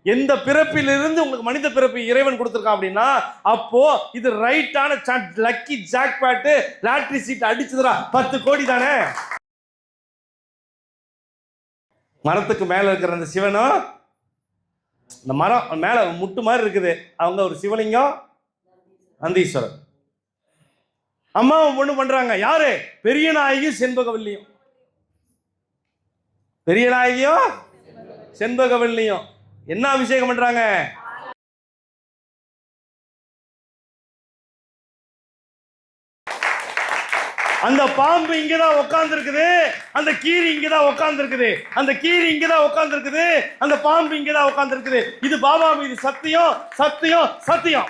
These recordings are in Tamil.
எந்த பிறப்பிலிருந்து உங்களுக்கு மனித பிறப்பு இறைவன் கொடுத்துருக்கான் அப்படின்னா, அப்போ இது ரைட்டான லக்கி ஜாக்பாட்டு, லாட்டரி சீட் அடிச்சதுடா 10 கோடி தானே. மரத்துக்கு மேல இருக்கிற அந்த சிவனும், இந்த மரம் மேல முட்டு மாதிரி இருக்குது, அவங்க ஒரு சிவலிங்கம் நந்தீஸ்வரர். அம்மாவும் பொண்ணு பண்றாங்க. யாரு? பெரிய நாயகியும் செண்பகவல்லியும். பெரிய நாயகியும் செண்பகவல்லியும் என்ன அபிஷேகம் பண்றாங்க? அந்த பாம்பு இங்கதான் உட்கார்ந்து இருக்குது, அந்த கீரி இங்கதான் உட்கார்ந்து இருக்குது, அந்த கீரி இங்கதான் உட்கார்ந்து இருக்குது, அந்த பாம்பு இங்கதான் உட்கார்ந்து இருக்குது. இது பாபா மீது சத்தியம், சத்தியம், சத்தியம்.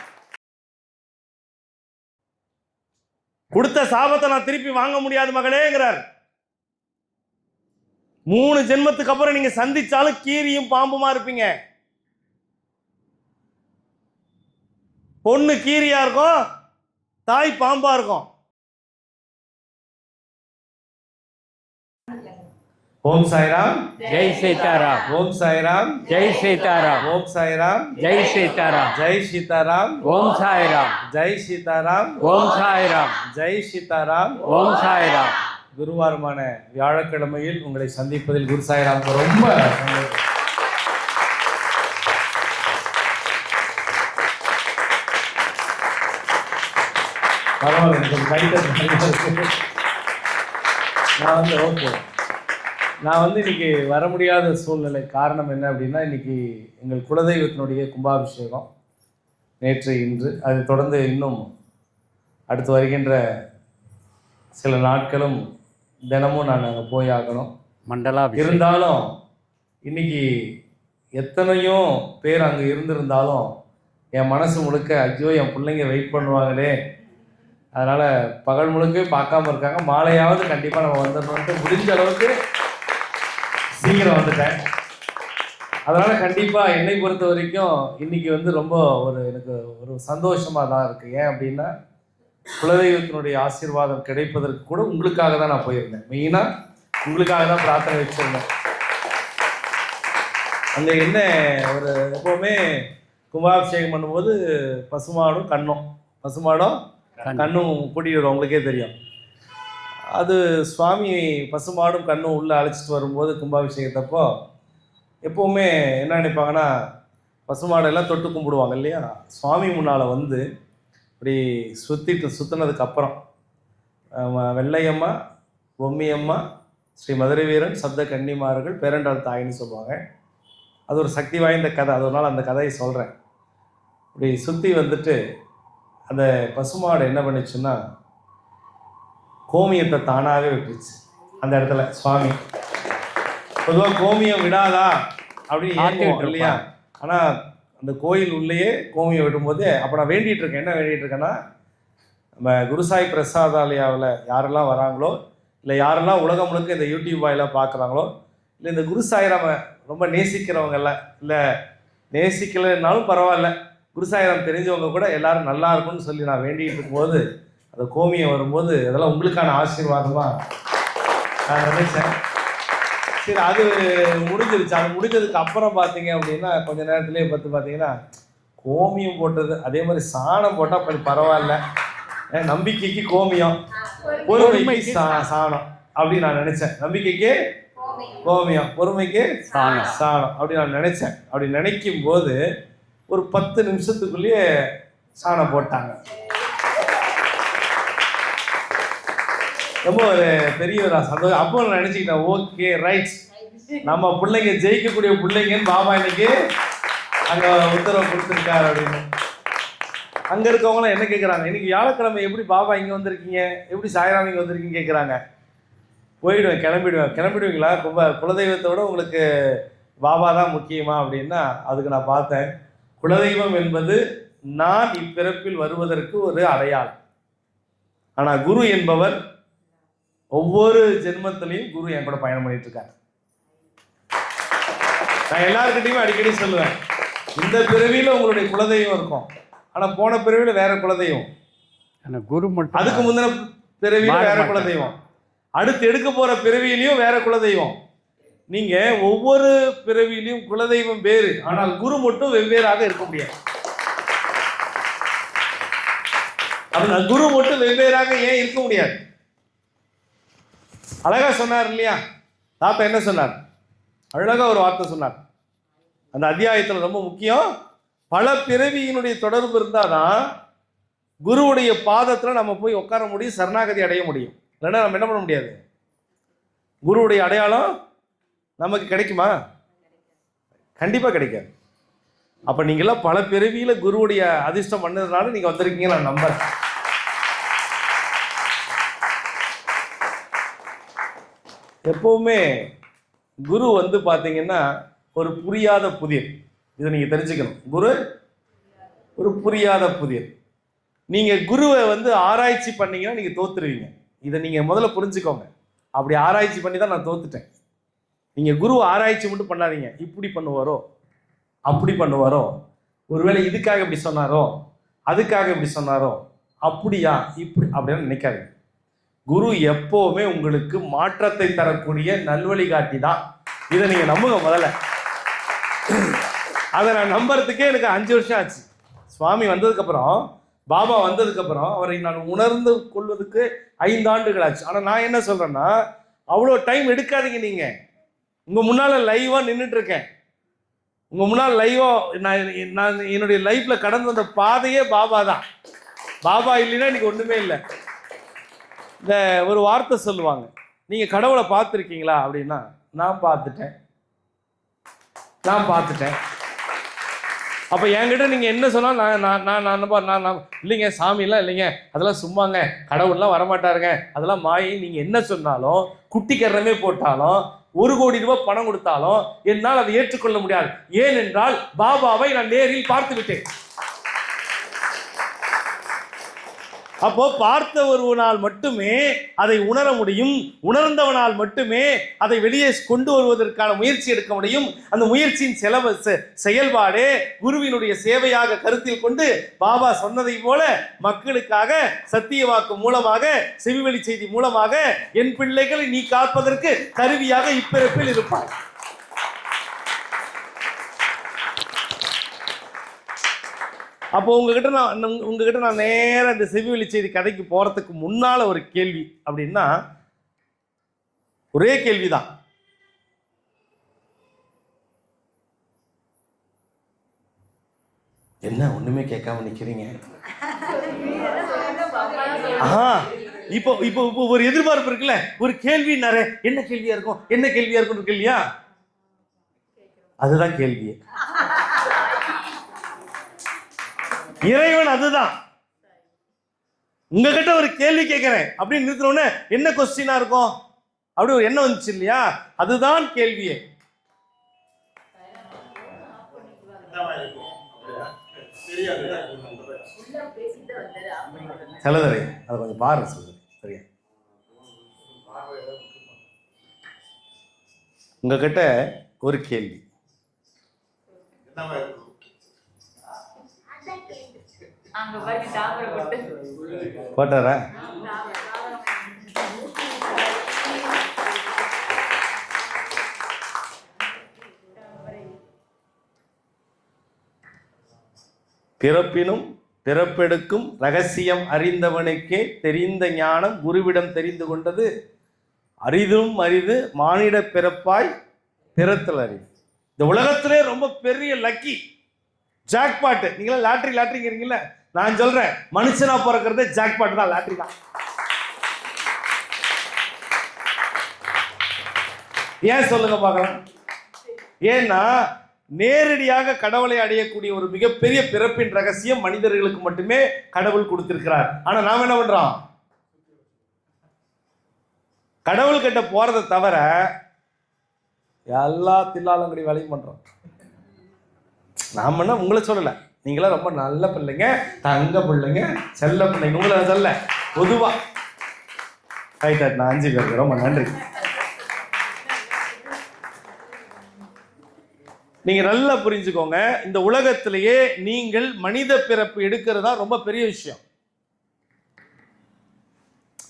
கொடுத்த சாபத்தை நான் திருப்பி வாங்க முடியாது மகளேங்கிறார். 3 ஜென்மத்துக்கு அப்புறம் நீங்க சந்திச்சாலும் கீரியும் பாம்புமா இருப்பீங்க. பொண்ணு கீரியா இருக்கும், தாய் பாம்பா இருக்கும். ஓம் சாய்ராம், ஜெய் சீதாராம். ஓம் சாய்ராம், ஜெய் சீதாராம். ஓம் சாய்ராம், ஜெய் சீதாராம். ஜெய் சீதாராம். ஓம் சாய்ராம். ஜெய் சீதாராம். ஓம் சாய்ராம். ஜெய் சீதாராம். ஓம் சாய்ராம். குருவாரமான வியாழக்கிழமையில் உங்களை சந்திப்பதில் குரு சாய்ராம் ரொம்ப நான் வந்து இன்னைக்கு வர முடியாத சூழ்நிலை. காரணம் என்ன அப்படின்னா, இன்னைக்கு எங்கள் குலதெய்வத்தினுடைய கும்பாபிஷேகம் நேற்று இன்று, அதை தொடர்ந்து இன்னும் அடுத்து வருகின்ற சில நாட்களும் தினமும் நான் அங்கே போய் ஆகணும். மண்டலா இருந்தாலும் இன்னைக்கு எத்தனையோ பேர் அங்கே இருந்திருந்தாலும் என் மனசு முழுக்க ஐயோ என் பிள்ளைங்க வெயிட் பண்ணுவாங்களே, அதனால் பகல் முழுக்க பார்க்காம இருக்காங்க, மாலையாவது கண்டிப்பாக நம்ம வந்துடணுன்ட்டு முடிஞ்ச அளவுக்கு சீக்கிரம் வந்துட்டேன். அதனால் கண்டிப்பாக என்னை பொறுத்த வரைக்கும் இன்றைக்கி வந்து ரொம்ப எனக்கு ஒரு சந்தோஷமாக தான் இருக்குது. ஏன் அப்படின்னா, குலதெய்வத்தினுடைய ஆசீர்வாதம் கிடைப்பதற்கு கூட உங்களுக்காக தான் நான் போயிருந்தேன். மெயினாக உங்களுக்காக தான் பிரார்த்தனை வச்சுருந்தேன். அங்கே என்ன ஒரு எப்போவுமே கும்பாபிஷேகம் பண்ணும்போது பசுமாடும் கண்ணும் கூட்டிகிட்டு வரும், உங்களுக்கே தெரியும். அது சுவாமி பசுமாடும் கண்ணும் உள்ளே அழைச்சிட்டு வரும்போது கும்பாபிஷேகத்தப்போ எப்போவுமே என்ன நினைப்பாங்கன்னா, பசுமாடெல்லாம் தொட்டு கும்பிடுவாங்க இல்லையா, சுவாமி முன்னால் வந்து இப்படி சுற்றினதுக்கப்புறம் வெள்ளையம்மா, பொம்மியம்மா, ஸ்ரீ மதுரை வீரன், சப்த கன்னிமார்கள், பேரண்டாள் தாயின்னு சொல்லுவாங்க. அது ஒரு சக்தி வாய்ந்த கதை. அது ஒரு நாள் அந்த கதையை சொல்கிறேன். இப்படி சுற்றி வந்துட்டு அந்த பசுமாடு என்ன பண்ணிச்சுன்னா, கோமியத்தை தானாகவே விட்டுருச்சு அந்த இடத்துல. சுவாமி பொதுவாக கோமியம் விடாதா அப்படின்னு ஏற்றுவோம் இல்லையா, ஆனால் அந்த கோயில் உள்ளேயே கோமியம் விடும்போது அப்போ நான் வேண்டிகிட்டு இருக்கேன். என்ன வேண்டிகிட்டு இருக்கேன்னா, நம்ம குருசாய் பிரசாதாலயாவில் யாரெல்லாம் வராங்களோ, இல்லை யாரெல்லாம் உலகம் முழுக்க இந்த யூடியூப் வாயிலாக பார்க்குறாங்களோ, இல்லை இந்த குருசாயிராம ரொம்ப நேசிக்கிறவங்கெல்லாம், இல்லை நேசிக்கலைன்னாலும் பரவாயில்ல, குருசாயிரம் தெரிஞ்சவங்க கூட எல்லாரும் நல்லா இருக்கும்னு சொல்லி நான் வேண்டிகிட்டு இருக்கும்போது அந்த கோமியம் வரும்போது அதெல்லாம் உங்களுக்கான ஆசீர்வாதமாக நான் நினைச்சேன். சரி, அது முடிஞ்சிருச்சு. அது முடிஞ்சதுக்கு அப்புறம் பார்த்தீங்க அப்படின்னா கொஞ்சம் நேரத்துலேயே பார்த்தீங்கன்னா கோமியம் போட்டது, அதே மாதிரி சாணம் போட்டால் கொஞ்சம் பரவாயில்ல, நம்பிக்கைக்கு கோமியம், பொறுமைக்கு சாணம் அப்படின்னு நான் நினச்சேன். நம்பிக்கைக்கு கோமியம், பொறுமைக்கு சாணம் அப்படி நான் நினச்சேன். அப்படி நினைக்கும் போது ஒரு 10 நிமிஷத்துக்குள்ளேயே சாணம் போட்டாங்க. ரொம்ப ஒரு பெரிய ஒரு சந்தோஷம். அப்போ நான் நினச்சிக்கிட்டேன், ஓகே ரைட், நம்ம பிள்ளைங்க ஜெயிக்கக்கூடிய பிள்ளைங்கன்னு பாபா இன்னைக்கு அங்கே உத்தரவு கொடுத்துருக்காரு அப்படின்னு. அங்கே இருக்கவங்களாம் என்ன கேட்குறாங்க, இன்னைக்கு வியாழக்கிழமை எப்படி பாபா இங்கே வந்திருக்கீங்க, எப்படி சாய்ராம் இங்கே வந்திருக்கீங்க கேட்குறாங்க. போயிடுவேன், கிளம்பிடுவீங்களா, குலதெய்வத்தோட உங்களுக்கு பாபா தான் முக்கியமா அப்படின்னா, அதுக்கு நான் பார்த்தேன், குலதெய்வம் என்பது நான் இப்பிறப்பில் வருவதற்கு ஒரு அடையாளம். ஆனால் குரு என்பவர் ஒவ்வொரு ஜென்மத்திலையும் குரு என் கூட பயணம் பண்ணிட்டு இருக்காரு. நான் எல்லாருக்கிட்டையுமே அடிக்கடி சொல்லுவேன், இந்த பிறவியில் உங்களுடைய குலதெய்வம் இருக்கும், ஆனால் போன பிறவியில் வேற குலதெய்வம், குரு மட்டும், அதுக்கு முந்தின பிறவியில் வேற குலதெய்வம், அடுத்து எடுக்க போற பிறவியிலையும் வேற குலதெய்வம். நீங்க ஒவ்வொரு பிறவியிலும் குலதெய்வம் வேறு, ஆனால் குரு மட்டும் வெவ்வேறாக இருக்க முடியாது. அப்படின்னா குரு மட்டும் வெவ்வேறாக ஏன் இருக்க முடியாது? அழகா சொன்னார் இல்லையா தாத்தா? என்ன சொன்னார்? அழகா ஒரு வார்த்தை சொன்னார் அந்த அத்தியாயத்தில், ரொம்ப முக்கியம். பல பிறவியினுடைய தொடர்பு இருந்தாதான் குருவுடைய பாதத்தில் நம்ம போய் உட்கார முடியும், சரணாகதி அடைய முடியும். இல்லைன்னா நம்ம என்ன பண்ண முடியாது. குருவுடைய அடையாளம் நமக்கு கிடைக்குமா? கண்டிப்பாக கிடைக்காது. அப்போ நீங்களாம் பல பிறவியில் குருவுடைய அதிர்ஷ்டம் பண்ணதுனால நீங்கள் வந்திருக்கீங்க, நான் நம்புறேன். எப்பவுமே குரு வந்து பார்த்தீங்கன்னா ஒரு புரியாத புதிர். இதை நீங்கள் தெரிஞ்சுக்கணும். குரு ஒரு புரியாத புதிர். நீங்கள் குருவை வந்து ஆராய்ச்சி பண்ணீங்கன்னா நீங்கள் தோத்துருவீங்க. இதை நீங்கள் முதல்ல புரிஞ்சுக்கோங்க. அப்படி ஆராய்ச்சி பண்ணி தான் நான் தோத்துட்டேன். நீங்கள் குருவை ஆராய்ச்சி மட்டும் பண்ணாதீங்க. இப்படி பண்ணுவாரோ, அப்படி பண்ணுவாரோ, ஒருவேளை இதுக்காக இப்படி சொன்னாரோ, அதுக்காக இப்படி சொன்னாரோ, அப்படியா இப்படி அப்படின்னு நினைக்காதீங்க. குரு எப்போவுமே உங்களுக்கு மாற்றத்தை தரக்கூடிய நல்வழி காட்டி தான். இதை நீங்கள் நம்புங்க முதல்ல. அதை நான் நம்புறதுக்கே எனக்கு 5 வருஷம் ஆச்சு. சுவாமி வந்ததுக்கப்புறம், பாபா வந்ததுக்கப்புறம் அவரை நான் உணர்ந்து கொள்வதற்கு 5 ஆண்டுகள் ஆச்சு. ஆனால் நான் என்ன சொல்கிறேன்னா, அவ்வளோ டைம் எடுக்காதீங்க. நீங்கள் உங்கள் முன்னால் லைவாக நின்றுட்டு இருக்கேன். உங்கள் முன்னால் லைவாக நான் என்னுடைய லைஃப்பில் கடந்து வந்த பாதையே பாபா தான். பாபா இல்லைன்னா இன்னைக்கு ஒன்றுமே இல்லை. இந்த ஒரு வார்த்தை சொல்லுவாங்க, நீங்கள் கடவுளை பார்த்துருக்கீங்களா அப்படின்னா, நான் பார்த்துட்டேன். அப்போ என்கிட்ட நீங்கள் என்ன சொன்னால் நான் இல்லைங்க, சாமிலாம் இல்லைங்க, அதெல்லாம் சும்மாங்க, கடவுள்லாம் வரமாட்டாருங்க, அதெல்லாம் மாயை. நீங்கள் என்ன சொன்னாலும், குட்டி கரணமே போட்டாலும், 1 கோடி ரூபாய் பணம் கொடுத்தாலும் என்னால் அதை ஏற்றுக்கொள்ள முடியாது. ஏனென்றால் பாபாவை நான் நேரில் பார்த்து விட்டேன். அப்போ பார்த்தவனால் மட்டுமே அதை உணர முடியும். உணர்ந்தவனால் மட்டுமே அதை வெளியே கொண்டு வருவதற்கான முயற்சி எடுக்க முடியும். அந்த முயற்சியின் செயல்பாடு குருவினுடைய சேவையாக கருத்தில் கொண்டு பாபா சொன்னதை போல மக்களுக்காக சத்திய வாக்கு மூலமாக, செவிவழி செய்தி மூலமாக என் பிள்ளைகளை நீ காப்பதற்கு கருவியாக இப்பிறப்பில் இருப்பார். அப்போ உங்ககிட்ட நான் நேராக இந்த செவிவழி செய்தி கதைக்கு போகிறதுக்கு முன்னால் ஒரு கேள்வி அப்படின்னா, ஒரே கேள்விதான். என்ன ஒண்ணுமே கேட்காம நிக்கிறீங்க? இப்போ இப்போ இப்போ ஒரு எதிர்பார்ப்பு இருக்குல்ல, ஒரு கேள்வி நிறைய. என்ன கேள்வியா இருக்கும் இருக்கு இல்லையா? அதுதான் கேள்வியே. இறைவன் அதுதான். உங்ககிட்ட ஒரு கேள்வி கேட்கிறேன் அப்படின்னு நிறுத்தினோன்னு என்ன கொஸ்டினா இருக்கும் அப்படி ஒரு எண்ணம் வந்துச்சு இல்லையா? அதுதான் கேள்வியே. செலதரை அதை கொஞ்சம் பாருங்க. சொல்லுங்க. சரியா? உங்ககிட்ட ஒரு கேள்வி போட்டாரா? பிறப்பினும் பிறப்பெடுக்கும் ரகசியம் அறிந்தவனுக்கே தெரிந்த ஞானம் குருவிடம் தெரிந்து கொண்டது அரிதும் அரிது மானிட பிறப்பாய் பிறத்தல் அறிவு. இந்த உலகத்திலே ரொம்ப பெரிய லக்கி ஜாக்பாட். நீங்களா லாட்டரிங்கிறீங்கல்ல, நான் சொல்றேன், மனுஷனா பிறக்கிறதே ஜாக்பாட் தான், லாட்டரி தான். ஏன் சொல்லுங்க பார்க்கலாம்? ஏன்னா நேரடியாக கடவுளை அடையக்கூடிய ஒரு மிகப்பெரிய பிறப்பின் ரகசியம் மனிதர்களுக்கு மட்டுமே கடவுள் கொடுத்திருக்கிறார். ஆனா நாம என்ன பண்றோம்? கடவுள் கிட்ட போறதை தவிர எல்லா தில்லாலங்கடி வேலையும் பண்றோம். நாம என்ன உங்களை சொல்லல, நீங்களாம் ரொம்ப நல்ல பிள்ளைங்க, தங்க பிள்ளைங்க, செல்ல பிள்ளைங்க, உங்களை சொல்ல பொதுவா. ரைட், நான் 5 பேருக்கு ரொம்ப நன்றி. நீங்க நல்லா புரிஞ்சுக்கோங்க, இந்த உலகத்திலேயே நீங்கள் மனித பிறப்பு எடுக்கிறதா ரொம்ப பெரிய விஷயம்.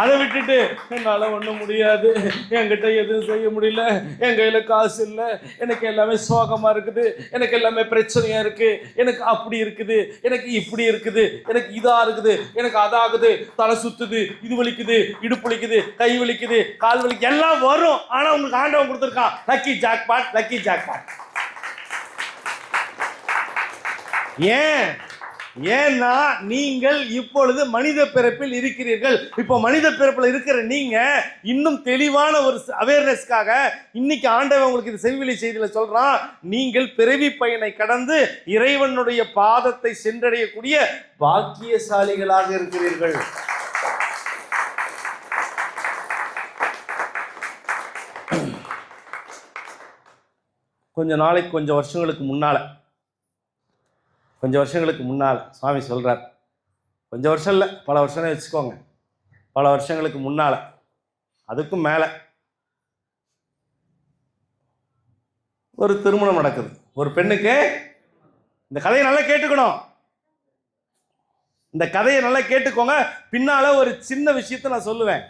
அதை விட்டுட்டு என்னால் ஒன்றும் முடியாது, என்கிட்ட எதுவும் செய்ய முடியல, என் கையில் காசு இல்லை, எனக்கு எல்லாமே சோகமாக இருக்குது, எனக்கு எல்லாமே பிரச்சனையாக இருக்குது, எனக்கு அப்படி இருக்குது, எனக்கு இப்படி இருக்குது, எனக்கு இதாக இருக்குது, எனக்கு அதாகுது, தலை சுத்துது, இது வலிக்குது, இடுப்பு வலிக்குது, கை வலிக்குது, கால் வலிக்கு எல்லாம் வரும். ஆனால் உங்களுக்கு ஆண்டவன் கொடுத்துருக்கான் லக்கி ஜாக்பாட், லக்கி ஜாக்பாட். ஏன்னா நீங்கள் இப்பொழுது மனித பிறப்பில் இருக்கிறீர்கள். இப்போ மனித பிறப்பில் இருக்கிற நீங்க இன்னும் தெளிவான ஒரு அவேர்னஸ்க்காக இன்னைக்கு ஆண்டவன் உங்களுக்கு இது செவிவெளி செய்தியில சொல்றான், நீங்கள் பிறவி பயனை கடந்து இறைவனுடைய பாதத்தை சென்றடையக்கூடிய பாக்கியசாலிகளாக இருக்கிறீர்கள். கொஞ்சம் வருஷங்களுக்கு முன்னால் சுவாமி சொல்கிறார், கொஞ்சம் வருஷம் இல்லை, பல வருஷம்னே வச்சுக்கோங்க, பல வருஷங்களுக்கு முன்னால், அதுக்கும் மேலே ஒரு திருமணம் நடக்குது ஒரு பெண்ணுக்கு. இந்த கதையை நல்லா கேட்டுக்கணும், இந்த கதையை நல்லா கேட்டுக்கோங்க. பின்னால் ஒரு சின்ன விஷயத்தை நான் சொல்லுவேன்,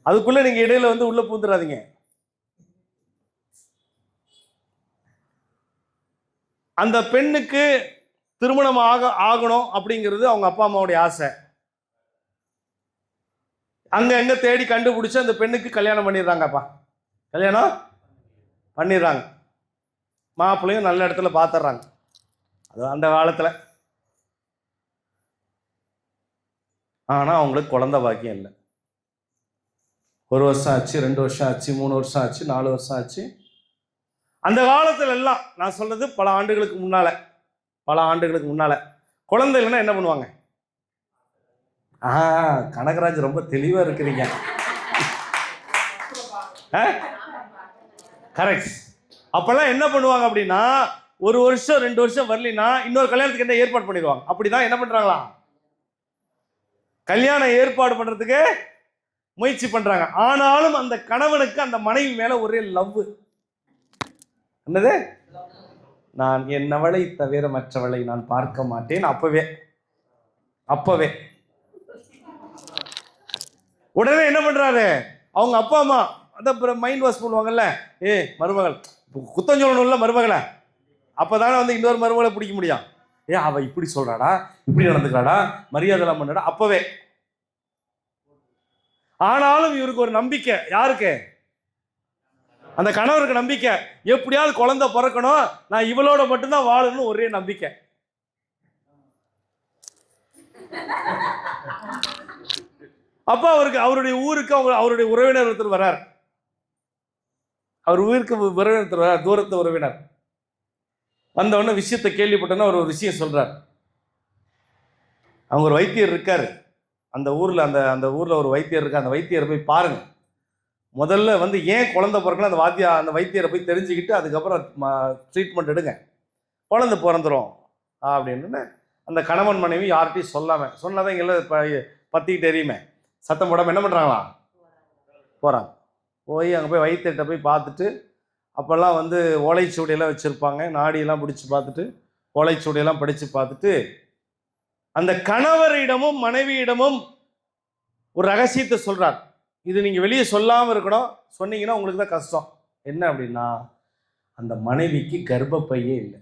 அதுக்குள்ளே நீங்கள் இடையில வந்து உள்ளே பூந்துடாதீங்க. அந்த பெண்ணுக்கு திருமணம் ஆகணும் அப்படிங்கிறது அவங்க அப்பா அம்மாவுடைய ஆசை. அங்க எங்க தேடி கண்டுபிடிச்சு அந்த பெண்ணுக்கு கல்யாணம் பண்ணிடுறாங்கப்பா, கல்யாணம் பண்ணிடுறாங்க. மாப்பிள்ளையும் நல்ல இடத்துல பார்த்துடுறாங்க. அது அந்த காலத்தில். ஆனால் அவங்களுக்கு குழந்தை பாக்கியம் இல்லை. 1 வருஷம் ஆச்சு, 2 வருஷம் ஆச்சு, 3 வருஷம் ஆச்சு, 4 வருஷம் ஆச்சு. அந்த காலத்துல எல்லாம் நான் சொல்றது பல ஆண்டுகளுக்கு முன்னால குழந்தை இல்லைன்னா என்ன பண்ணுவாங்க? கனகராஜ் ரொம்ப தெளிவா இருக்கிறீங்க. கரெக்ட். அப்பெல்லாம் என்ன பண்ணுவாங்க அப்படின்னா, 1 வருஷம் 2 வருஷம் வரலினா இன்னொரு கல்யாணத்துக்கு என்ன ஏற்பாடு பண்ணிடுவாங்க. அப்படிதான் என்ன பண்றாங்களா, கல்யாணம் ஏற்பாடு பண்றதுக்கு முயற்சி பண்றாங்க. ஆனாலும் அந்த கணவனுக்கு அந்த மனைவி மேல ஒரே லவ். என்னது? நான் என்னவளை தவிர மற்றவளை நான் பார்க்க மாட்டேன். அப்பவே உடனே என்ன பண்றாரு, அவங்க அப்பா அம்மா அந்த மைண்ட் வாஷ் பண்ணுவாங்கல்ல, மருமகள் குத்தம் சொல்லணும்ல மருமகளை, அப்பதானே வந்து இன்னொரு மருமகளை பிடிக்க முடியும். அவ இப்படி சொல்றாடா, இப்படி நடந்துக்கிறாடா, மரியாதைலாம் பண்ணடா, அப்பவே. ஆனாலும் இவருக்கு ஒரு நம்பிக்கை, யாருக்கு? அந்த கணவருக்கு நம்பிக்கை, எப்படியாவது குழந்தை பிறக்கணும், நான் இவளோட மட்டும்தான் வாழணும்னு ஒரே நம்பிக்கை. அப்ப அவருடைய ஊருக்கு அவருடைய உறவினர் ஒருத்தர் வர்றார். அவர் ஊருக்கு உறவினர் ஒருத்தர் வர்றார், தூரத்து உறவினர். வந்த உடனே விஷயத்தை கேள்விப்பட்டோன்னா அவர் ஒரு விஷயம் சொல்றார். அவங்க ஒரு வைத்தியர் இருக்காரு அந்த ஊர்ல, அந்த ஊர்ல ஒரு வைத்தியர் இருக்கு. அந்த வைத்தியரை போய் பாருங்க. முதல்ல வந்து ஏன் குழந்தை பிறக்கணும் அந்த வைத்தியரை போய் தெரிஞ்சுக்கிட்டு அதுக்கப்புறம் ட்ரீட்மெண்ட் எடுங்க, குழந்தை பிறந்துடும் அப்படின்னு அந்த கணவன் மனைவி யார்கிட்டையும் சொன்னாதான் இங்கே பற்றிக்கிட்டு தெரியுமே, சத்தம் போடாமல் என்ன பண்ணுறாங்களா, போகிறாங்க. போய் அங்கே போய் வைத்தியர்கிட்ட போய் பார்த்துட்டு, அப்போல்லாம் வந்து ஓலைச்சுவடியெல்லாம் வச்சுருப்பாங்க, நாடியெல்லாம் பிடிச்சி பார்த்துட்டு ஓலைச்சுவடியெல்லாம் படித்து பார்த்துட்டு அந்த கணவரிடமும் மனைவியிடமும் ஒரு ரகசியத்தை சொல்கிறார். இது நீங்கள் வெளியே சொல்லாமல் இருக்கணும், சொன்னீங்கன்னா உங்களுக்கு தான் கஷ்டம். என்ன அப்படின்னா, அந்த மனைவிக்கு கர்ப்பப்பையே இல்லை.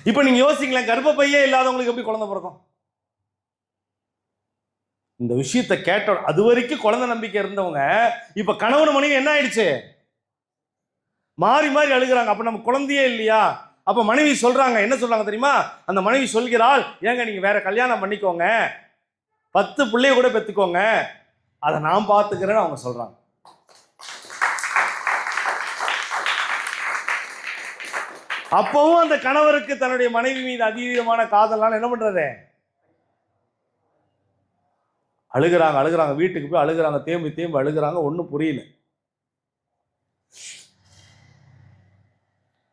இப்போ நீங்கள் யோசிங்களேன், கர்ப்பப்பையே இல்லாதவங்களுக்கு எப்படி குழந்தை பிறக்கும்? இந்த விஷயத்தை கேட்ட அது வரைக்கும் குழந்தை நம்பிக்கை இருந்தவங்க இப்போ கணவன் மனைவி என்ன ஆயிடுச்சு, மாறி மாறி அழுகிறாங்க. அப்போ நம்ம குழந்தையே இல்லையா? அப்போ மனைவி சொல்கிறாங்க, என்ன சொல்கிறாங்க தெரியுமா? அந்த மனைவி சொல்கிறாள், ஏங்க நீங்கள் வேற கல்யாணம் பண்ணிக்கோங்க, 10 பிள்ளைய கூட பெற்றுக்கோங்க, அதை நான் பார்த்துக்கிறேன்னு அவங்க சொல்றாங்க. அப்பவும் அந்த கணவருக்கு தன்னுடைய மனைவி மீது அதீதமான காதலான என்ன பண்றது, அழுகிறாங்க. வீட்டுக்கு போய் அழுகிறாங்க, தேம்பி அழுகிறாங்க, ஒன்றும் புரியல.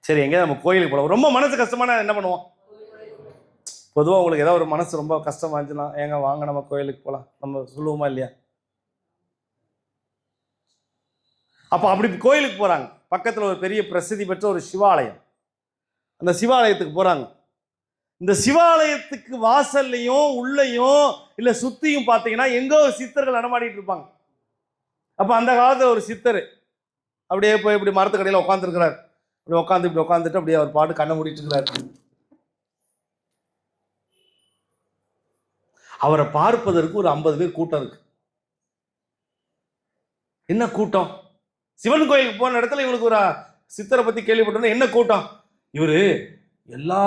சரி, எங்கேயாவது நம்ம கோயிலுக்கு போகலாம். ரொம்ப மனசு கஷ்டமான என்ன பண்ணுவோம்? பொதுவாக உங்களுக்கு ஏதாவது ஒரு மனசு ரொம்ப கஷ்டமா இருந்துச்சுன்னா, ஏங்க வாங்க நம்ம கோயிலுக்கு போகலாம், நம்ம சொல்லுவோமா இல்லையா? அப்போ அப்படி கோயிலுக்கு போகிறாங்க. பக்கத்தில் ஒரு பெரிய பிரசித்தி பெற்ற ஒரு சிவாலயம், அந்த சிவாலயத்துக்கு போகிறாங்க. இந்த சிவாலயத்துக்கு வாசல்லையும் உள்ளேயும் இல்லை சுற்றியும் பார்த்தீங்கன்னா எங்கோ சித்தர்கள் நடமாடிட்டு இருப்பாங்க. அப்போ அந்த காலத்தில் ஒரு சித்தர் அப்படியே போய் இப்படி மரத்து கடையில் உட்காந்துருக்கிறார். இப்படி உட்காந்துட்டு அப்படியே அவர் பாட்டு கண்ணை மூடிட்டு இருக்கிறார். அவரை பார்ப்பதற்கு ஒரு 50 பேர் கூட்டம் இருக்கு. என்ன கூட்டம்? சிவன் கோயிலுக்கு போன இடத்துல இவனுக்கு ஒரு சித்தரை பத்தி கேள்விப்பட்டோன்னா என்ன கூட்டம்? இவரு எல்லா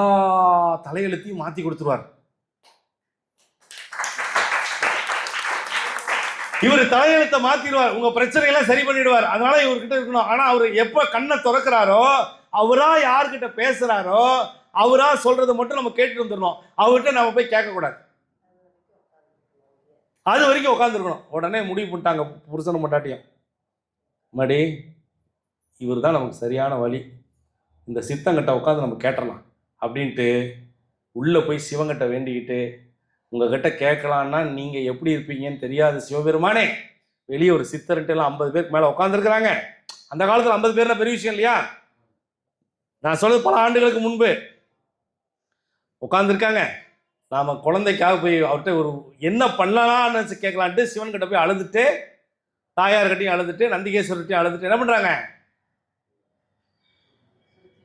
தலையெழுத்தையும் மாத்தி கொடுத்துருவார். இவர் தலையெழுத்தை மாத்திடுவார், உங்க பிரச்சனையெல்லாம் சரி பண்ணிடுவார். அதனால இவர்கிட்ட இருக்கணும். ஆனா அவர் எப்ப கண்ணை திறக்கிறாரோ, அவரா யார்கிட்ட பேசுறாரோ, அவரா சொல்றதை மட்டும் நம்ம கேட்டுட்டு வந்துடணும். அவர்கிட்ட நம்ம போய் கேட்கக்கூடாது. அது வரைக்கும் உட்காந்துருக்கணும். உடனே முடிவு பண்ணிட்டாங்க புருஷனும் பொண்டாட்டியும், மடி இவர் தான் நமக்கு சரியான வழி, இந்த சித்தங்கிட்ட உட்காந்து நம்ம கேட்டலாம் அப்படின்ட்டு உள்ளே போய் சிவங்கிட்ட வேண்டிக்கிட்டு, உங்ககிட்ட கேட்கலான்னா நீங்கள் எப்படி இருப்பீங்கன்னு தெரியாது சிவபெருமானே, வெளியே ஒரு சித்தர்கிட்ட எல்லாம் 50 பேருக்கு மேலே உட்காந்துருக்குறாங்க. அந்த காலத்தில் 50 பேர்னா பெரிய விஷயம் இல்லையா? நான் சொல்றது பல ஆண்டுகளுக்கு முன்பு உட்காந்துருக்காங்க. நாம் குழந்தைக்காக போய் அவர்கிட்ட ஒரு என்ன பண்ணலாம்னு கேட்கலான்ட்டு சிவன்கிட்ட போய் அழுதுட்டு, தாயார்கிட்டையும் அழுதுட்டு, நந்திகேஸ்வரர்கிட்டையும் அழுதுட்டு என்ன பண்ணுறாங்க,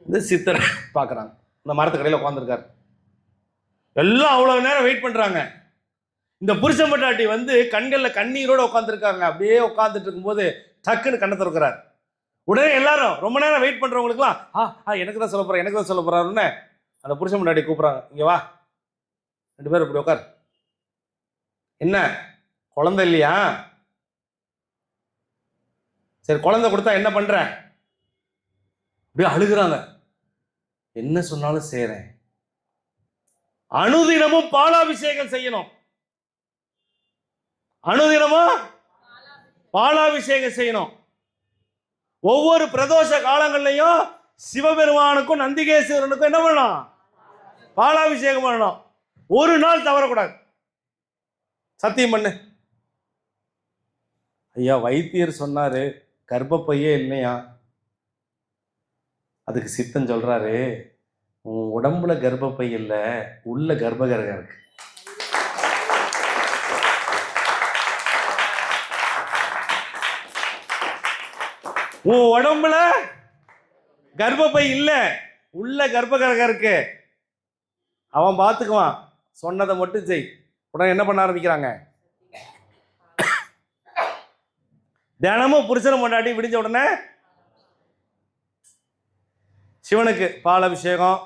இந்த சித்தரை பார்க்குறாங்க. இந்த மரத்து கடையில் உட்காந்துருக்காரு. எல்லாம் அவ்வளோ நேரம் வெயிட் பண்ணுறாங்க. இந்த புருஷன் பொண்டாட்டி வந்து கண்களில் கண்ணீரோடு உட்காந்துருக்காங்க. அப்படியே உட்காந்துட்டு இருக்கும்போது டக்குன்னு கண்ணை திறக்கிறார். உடனே எல்லாரும் ரொம்ப நேரம் வெயிட் பண்ணுறவங்களுக்குலாம் எனக்கு தான் சொல்ல போகிறாருன்னு அந்த புருஷன் பொண்டாட்டி கூப்பிட்றாங்க. இங்கே வா, 2 பேரும் இப்படி உட்கார். என்ன குழந்தை இல்லையா? சரி, குழந்தை கொடுத்தா என்ன பண்ற? அப்படியே அழுகுறாங்க. என்ன சொன்னாலும் செய்றேன். அனுதினமும் பாலாபிஷேகம் செய்யணும். அனுதினமும் பாலாபிஷேகம் செய்யணும். ஒவ்வொரு பிரதோஷ காலங்கள்லையும் சிவபெருமானுக்கும் நந்திகேஸ்வரனுக்கும் என்ன பண்ணணும்? பாலாபிஷேகம் பண்ணணும். ஒரு நாள் தவறக்கூடாது. சத்தியம் பண்ணு. ஐயா, வைத்தியர் சொன்னாரு கர்ப்பப்பையே இல்லையா. அதுக்கு சித்தன் சொல்றாரு, உன் உடம்புல கர்ப்பப்பை இல்லை, உள்ள கர்ப்பகிரகம் இருக்கு. உன் உடம்புல கர்ப்பப்பை இல்லை, உள்ள கர்ப்பகிரகம் இருக்கு. அவன் பார்த்துக்குவான், சொன்னதை மட்டும் செய். உடனே என்ன பண்ண ஆரம்பிக்கிறாங்க? தினமும் புருஷனை பொண்டாட்டி விடிஞ்ச உடனே சிவனுக்கு பாலாபிஷேகம்,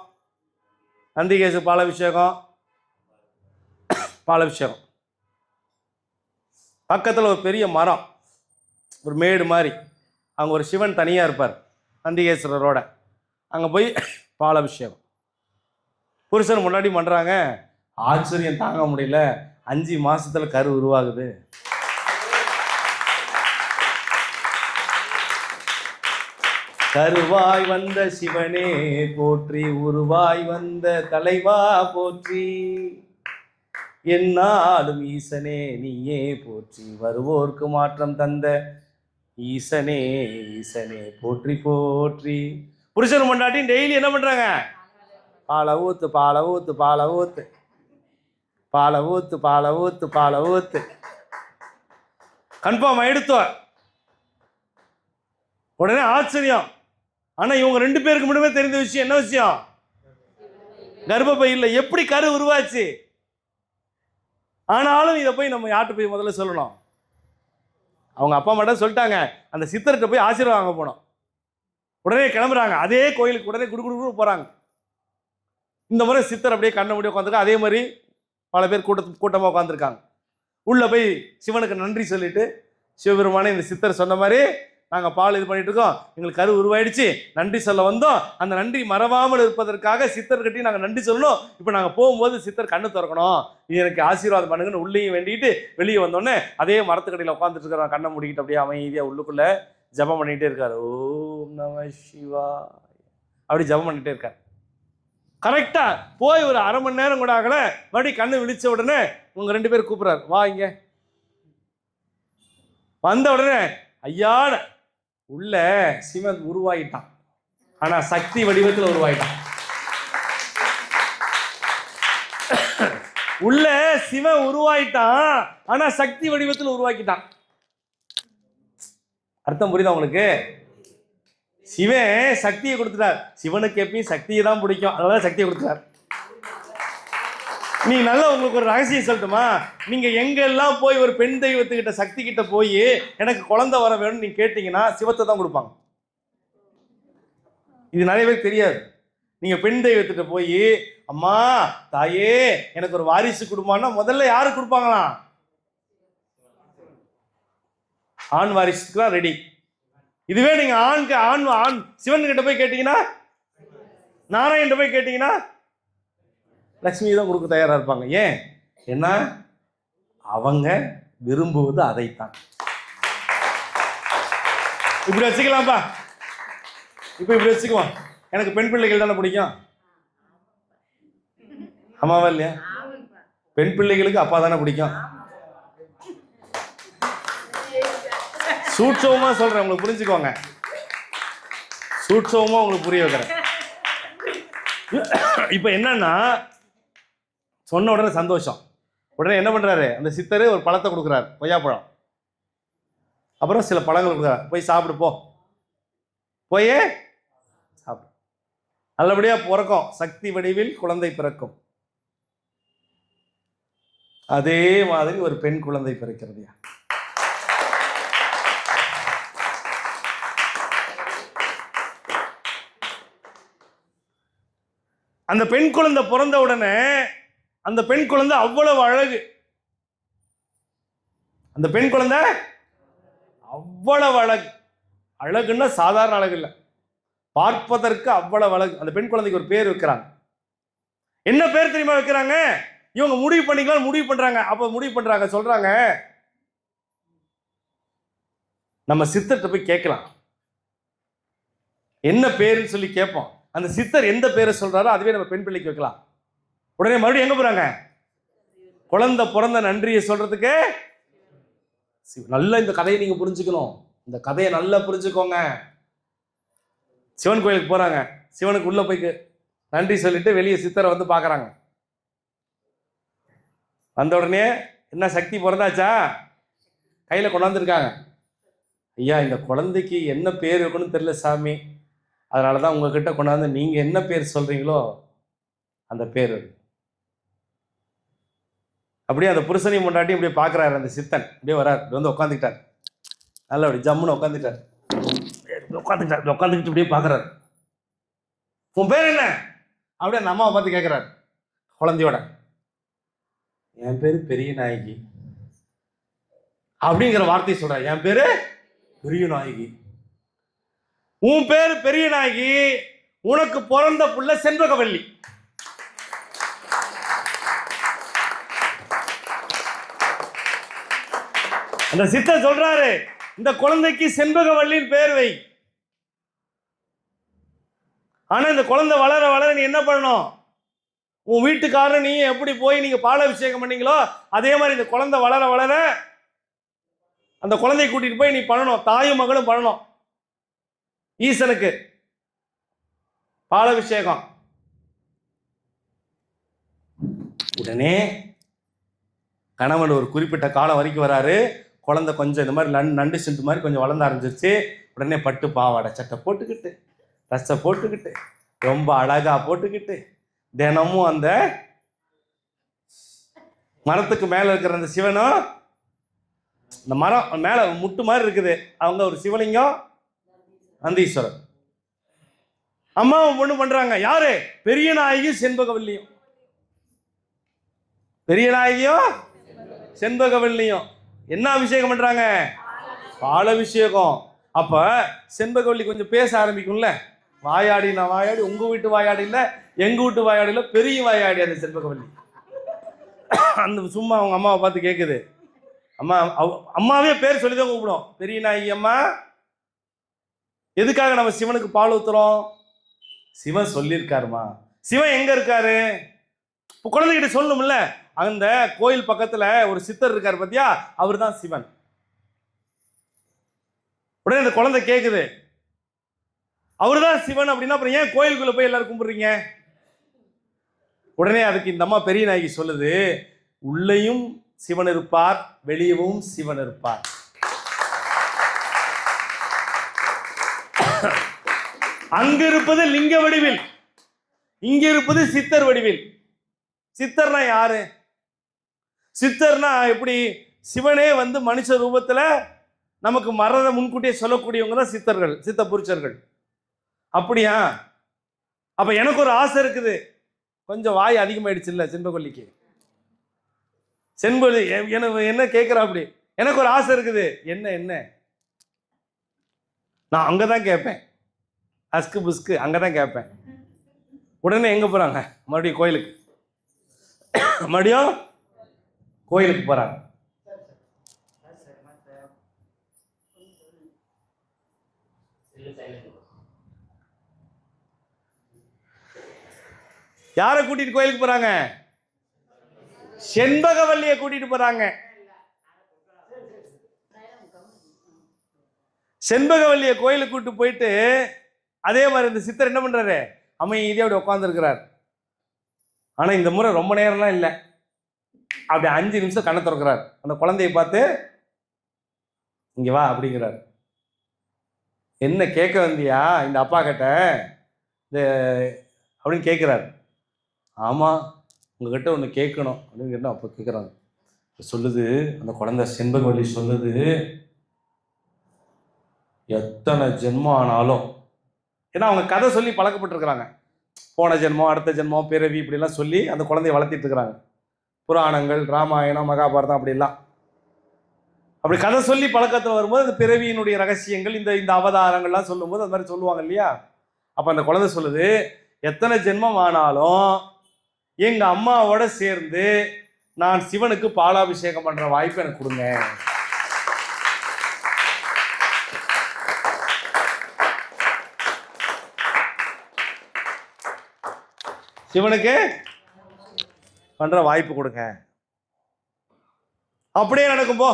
நந்திகேசு பாலாபிஷேகம். பக்கத்தில் ஒரு பெரிய மரம், ஒரு மேடு மாதிரி, அங்கே ஒரு சிவன் தனியாக இருப்பார் நந்திகேஸ்வரரோட. அங்கே போய் பாலாபிஷேகம் புருஷன் முன்னாடி பண்ணுறாங்க. ஆச்சரியம் தாங்க முடியல, 5 மாசத்துல கரு உருவாகுது. கருவாய் வந்த சிவனே போற்றி, உருவாய் வந்த தலைவா போற்றி, என்னாலும் ஈசனே நீயே போற்றி, வருவோர்க்கு மாற்றம் தந்த ஈசனே ஈசனே போற்றி போற்றி. புருஷன் பொண்டாட்டி டெய்லி என்ன பண்றாங்க? பாலை ஊத்து பாலை ஊத்து பாலை ஊத்து பாலை ஊத்து பாலை ஊத்து பாலை ஊத்து. கன்ஃபார்ம் எடுத்தோம். உடனே ஆச்சரியம். ஆனா இவங்க 2 பேருக்கு மட்டுமே தெரிந்த விஷயம் என்ன விஷயம்? கர்ப்பப்பை இல்லை. எப்படி கரு உருவாச்சு? ஆனாலும் இதை போய் நம்ம யார்கிட்ட போய் முதல்ல சொல்லணும்? அவங்க அப்பா மட்டும் சொல்லிட்டாங்க. அந்த சித்தர்கிட்ட போய் ஆசீர்வாதம் வாங்க போனோம். உடனே கிளம்புறாங்க. அதே கோயிலுக்கு உடனே குடு போறாங்க. இந்த முறை சித்தர் அப்படியே கண்ணை மூடி உட்காந்துருக்காங்க. அதே மாதிரி பல பேர் கூட்டமாக உட்காந்துருக்காங்க. உள்ள போய் சிவனுக்கு நன்றி சொல்லிட்டு, சிவபெருமானே இந்த சித்தர் சொன்ன மாதிரி நாங்கள் பால் இது பண்ணிட்டு இருக்கோம், எங்களுக்கு கரு உருவாயிடுச்சு, நன்றி சொல்ல வந்தோம். அந்த நன்றி மறவாமல் இருப்பதற்காக சித்தர்கிட்டையும் நாங்கள் நன்றி சொல்லணும். இப்போ நாங்கள் போகும்போது சித்தர் கண்ணு திறக்கணும், எனக்கு ஆசீர்வாதம் பண்ணுங்கன்னு உள்ளேயும் வேண்டிட்டு வெளியே வந்தோடனே அதே மரத்துக்கடியில் உட்காந்துட்டு இருக்கிறோம். கண்ணை முடிக்கிட்டு அப்படியே அமைதியாக உள்ளுக்குள்ளே ஜபம் பண்ணிகிட்டே இருக்காரு. ஓம் நம சிவா அப்படி ஜபம் பண்ணிகிட்டே இருக்கார். கரெக்டாக போய் ஒரு அரை மணி நேரம் கூட ஆகலை. மறுபடியும் கண்ணு விழிச்ச உடனே உங்கள் 2 பேர் கூப்பிட்றாரு, வா இங்க. வந்த உடனே ஐயான உள்ள சிவன் உருவாயிட்டான். ஆனா சக்தி வடிவத்தில் உருவாயிட்டான். உள்ள சிவன் உருவாயிட்டான், ஆனா சக்தி வடிவத்தில் உருவாக்கிட்டான். அர்த்தம் புரியுதா உங்களுக்கு? சிவன் சக்தியை கொடுத்துட்டார். சிவனுக்கு எப்பயும் சக்தியை தான் பிடிக்கும், அதனால சக்தியை கொடுத்துட்டார். நீ நல்லா உங்களுக்கு ஒரு ரகசியம் சொல்லட்டுமா? நீங்க எங்கெல்லாம் போய் ஒரு பெண் தெய்வத்துக்கிட்ட சக்தி கிட்ட போய் எனக்கு குழந்தை வர வேணும்னு நீங்க கேட்டீங்கன்னா சிவத்தை தான் கொடுப்பாங்க. இது நிறைய பேருக்கு தெரியாது. நீங்க பெண் தெய்வத்திட்ட போய் அம்மா தாயே எனக்கு ஒரு வாரிசு கொடுமான்னா முதல்ல யாரு கொடுப்பாங்களாம்? ஆண் வாரிசுக்கு தான் ரெடி. இதுவே நீங்க ஆண் சிவன் கிட்ட போய் கேட்டீங்கன்னா, நாராயணன் போய் கேட்டீங்கன்னா லட்சுமி தான் கொடுக்க தயாரா இருப்பாங்க. ஏன்? என்ன அவங்க விரும்புவது அதைத்தான். இப்படி வச்சுக்கலாம்ப்பா. இப்ப இப்படி வச்சுக்குவோம். எனக்கு பெண் பிள்ளைகள் தானே பிடிக்கும், ஆமாவா இல்லையா? பெண் பிள்ளைகளுக்கு அப்பா தானே பிடிக்கும். சூட்சமா சொல்றேன், உங்களுக்கு புரிஞ்சுக்கோங்க. சூட்சமா உங்களுக்கு புரிய வைக்கிறேன். இப்ப என்னன்னா, சொன்ன உடனே சந்தோஷம். உடனே என்ன பண்றாரு அந்த சித்தரு? ஒரு பழத்தை கொடுக்குறாரு, கொய்யாப்பழம். அப்புறம் சில பழங்கள் கொடுக்குறாரு, போய் சாப்பிடு போ, போயே சாப்பிடு. நல்லபடியா பிறக்கும், சக்தி வடிவில் குழந்தை பிறக்கும். அதே மாதிரி ஒரு பெண் குழந்தை பிறக்கிறது. அந்த பெண் குழந்தை பிறந்த உடனே அந்த பெண் குழந்தை அவ்வளவு அழகு. அந்த பெண் குழந்தை அவ்வளவு அழகு. அழகுன்னா சாதாரண அழகு இல்லை, பார்ப்பதற்கு அவ்வளவு அழகு. அந்த பெண் குழந்தைக்கு ஒரு பேர் வைக்கிறாங்க. என்ன பேர் தெரியுமா வைக்கிறாங்க? இவங்க முடிவு பண்ணிக்கலாம், முடிவு பண்றாங்க. அப்ப முடிவு பண்றாங்க, சொல்றாங்க நம்ம சித்தர்கிட்ட போய் கேட்கலாம் என்ன பேருன்னு சொல்லி கேட்போம். அந்த சித்தர் எந்த பேரை சொல்றாரோ அதுவே நம்ம பெண் பிள்ளைக்கு வைக்கலாம். உடனே மறுபடியும் எங்க போறாங்க? குழந்தை பிறந்த நன்றியை சொல்றதுக்கு. நல்ல இந்த கதையை நீங்க புரிஞ்சுக்கணும். இந்த கதையை நல்லா புரிஞ்சுக்கோங்க. சிவன் கோயிலுக்கு போறாங்க. சிவனுக்கு உள்ள போய் நன்றி சொல்லிட்டு வெளியே சித்தரை வந்து பாக்குறாங்க. வந்த உடனே என்ன சக்தி பிறந்தாச்சா? கையில கொண்டாந்துருக்காங்க. ஐயா இந்த குழந்தைக்கு என்ன பேர் வைக்கணும்னு தெரியல சாமி, அதனாலதான் உங்ககிட்ட கொண்டாந்து நீங்க என்ன பேர் சொல்றீங்களோ அந்த பேர். அப்படியே அந்த புருஷனையும் முன்னாடி இப்படியே பார்க்குறாரு அந்த சித்தன். அப்படியே வரார், இப்படி வந்து உட்காந்துக்கிட்டார். நல்லா அப்படி ஜம்முன்னு உட்காந்துட்டார். உட்காந்துக்கிட்டு இப்படியே பார்க்குறாரு. உன் பேர் என்ன? அப்படியே அந்த அம்மாவை பார்த்து கேட்குறாரு குழந்தையோட. என் பேரு பெரிய நாயகி அப்படிங்கிற வார்த்தையை சொல்றாரு. என் பேரு பெரிய நாயகி. உன் பேரு பெரிய நாயகி, உனக்கு பிறந்த புள்ள செண்பகவல்லி. அந்த சித்தர் சொல்றாரு, இந்த குழந்தைக்கு செண்பகவல்லின்னு பேர் வை. ஆனா இந்த குழந்தை வளர வளர நீ என்ன பண்ணணும்? உன் வீட்டுக்காரர் நீ எப்படி போய் நீங்க பால் அபிஷேகம் பண்ணீங்களோ அதே மாதிரி இந்த குழந்தை வளர வளர அந்த குழந்தையை கூட்டிட்டு போய் நீ பண்ணணும். தாயும் மகளும் பண்ணணும். ஈசனுக்கு பாலாபிஷேகம். உடனே கணவன் ஒரு குறிப்பிட்ட காலம் வரைக்கும் வராரு. குழந்தை கொஞ்சம் இந்த மாதிரி நண்டு சிந்து மாதிரி கொஞ்சம் வளர்ந்து ஆரம்பிச்சிருச்சு. உடனே பட்டு பாவாடை சட்டை போட்டுக்கிட்டு, ரசை போட்டுக்கிட்டு, ரொம்ப அழகா போட்டுக்கிட்டு, தினமும் அந்த மரத்துக்கு மேல இருக்கிற அந்த சிவனும், இந்த மரம் மேல முட்டு மாதிரி இருக்குது, அவங்க ஒரு சிவலிங்கம் நந்தீஸ்வரர். அம்மாவும் பொண்ணு பண்றாங்க. யாரு? பெரிய நாயகியும் செண்பகவல்லியும். பெரிய நாயகியும் செண்பகவல்லியும் என்ன அபிஷேகம் பண்றாங்க? பாலாபிஷேகம். அப்ப செண்பகவல்லி கொஞ்சம் பேச ஆரம்பிக்கும்ல. வாயாடி, நான் வாயாடி, உங்க வீட்டு வாயாடி இல்ல, எங்க வீட்டு வாயாடி இல்ல, பெரிய வாயாடி அந்த செண்பகவல்லி. அந்த சும்மா அவங்க அம்மாவை பார்த்து கேட்குது. அம்மா, அம்மாவே பேர் சொல்லிதான் கூப்பிடும், பெரிய நாயகி அம்மா. எதுக்காக நம்ம சிவனுக்கு பால் ஊத்துறோம்? சிவன் சொல்லியிருக்காருமா. சிவன் எங்க இருக்காரு? குழந்தைகிட்ட சொல்லணும்ல. அந்த கோயில் பக்கத்துல ஒரு சித்தர் இருக்காரு பாத்தியா, அவர் தான் சிவன். உடனே அந்த குழந்தை கேக்குது, அவர்தான் சிவன் அப்படின்னா அப்புறம் ஏன் கோயிலுக்குள்ள போய் எல்லாரும் கும்பிடுறீங்க? உடனே அதுக்கு இந்த அம்மா பெரிய நாயகி சொல்லுது, உள்ளேயும் சிவன் இருப்பார், வெளியவும் சிவன் இருப்பார். அங்க இருப்பது லிங்க வடிவில், இங்க இருப்பது சித்தர் வடிவில். சித்தர்னா யாரு? சித்தர்னா எப்படி? சிவனே வந்து மனுஷ ரூபத்துல நமக்கு மரணத்தை முன்கூட்டியே சொல்லக்கூடியவங்க தான் சித்தர்கள், சித்த புருஷர்கள். அப்படியா? அப்ப எனக்கு ஒரு ஆசை இருக்குது. கொஞ்சம் வாய் அதிகமாயிடுச்சு இல்ல செண்பகவல்லிக்கு. செண்பகவல்லி என்ன கேட்கிறா? அப்படி எனக்கு ஒரு ஆசை இருக்குது. என்ன என்ன? நான் அங்கதான் கேட்பேன், அஸ்கு புஸ்கு அங்கதான் கேட்பேன். உடனே எங்க போறாங்க? மறுபடியும் கோயிலுக்கு, மறுபடியும் கோயிலுக்கு போறாங்க. யாரை கூட்டிட்டு கோயிலுக்கு போறாங்க? செண்பகவல்லியை கூட்டிட்டு போறாங்க. செண்பகவல்லியை கோயிலுக்கு கூட்டு போயிட்டு அதே மாதிரி இந்த சித்தர் என்ன பண்றாரு? அமைதியா அப்படி உட்கார்ந்து இருக்கிறார். ஆனா இந்த முறை ரொம்ப நேரம்லாம் இல்லை, அப்படி 5 நிமிஷம் கண்ணை திறக்கிறார். அந்த குழந்தையை பார்த்து இங்க வா அப்படிங்கிறார். என்ன கேட்க வந்தியா இந்த அப்பா கிட்ட இந்த அப்படின்னு கேட்கிறார். ஆமா உங்ககிட்ட ஒன்று கேட்கணும் அப்படின்னு கேட்டால் அப்போ கேட்குறாங்க. சொல்லுது அந்த குழந்தை, செண்பகவல்லி சொல்லுது, எத்தனை ஜென்மம் ஆனாலும், ஏன்னா அவங்க கதை சொல்லி பழக்கப்பட்டிருக்கிறாங்க. போன ஜென்மம், அடுத்த ஜென்மம், பிறவி இப்படிலாம் சொல்லி அந்த குழந்தைய வளர்த்திட்டு இருக்கிறாங்க. புராணங்கள், ராமாயணம், மகாபாரதம் அப்படிலாம் அப்படி கதை சொல்லி பழக்கத்தில் வரும்போது அந்த பிறவியினுடைய ரகசியங்கள், இந்த அவதாரங்கள்லாம் சொல்லும்போது அது மாதிரி சொல்லுவாங்க இல்லையா? அப்போ அந்த குழந்தை சொல்லுது, எத்தனை ஜென்மம் ஆனாலும் எங்க அம்மாவோட சேர்ந்து நான் சிவனுக்கு பாலாபிஷேகம் பண்ற வாய்ப்பு எனக்கு கொடுங்க. சிவனுக்கு பண்ற வாய்ப்பு கொடுங்க. அப்படியே நடக்கும் போ,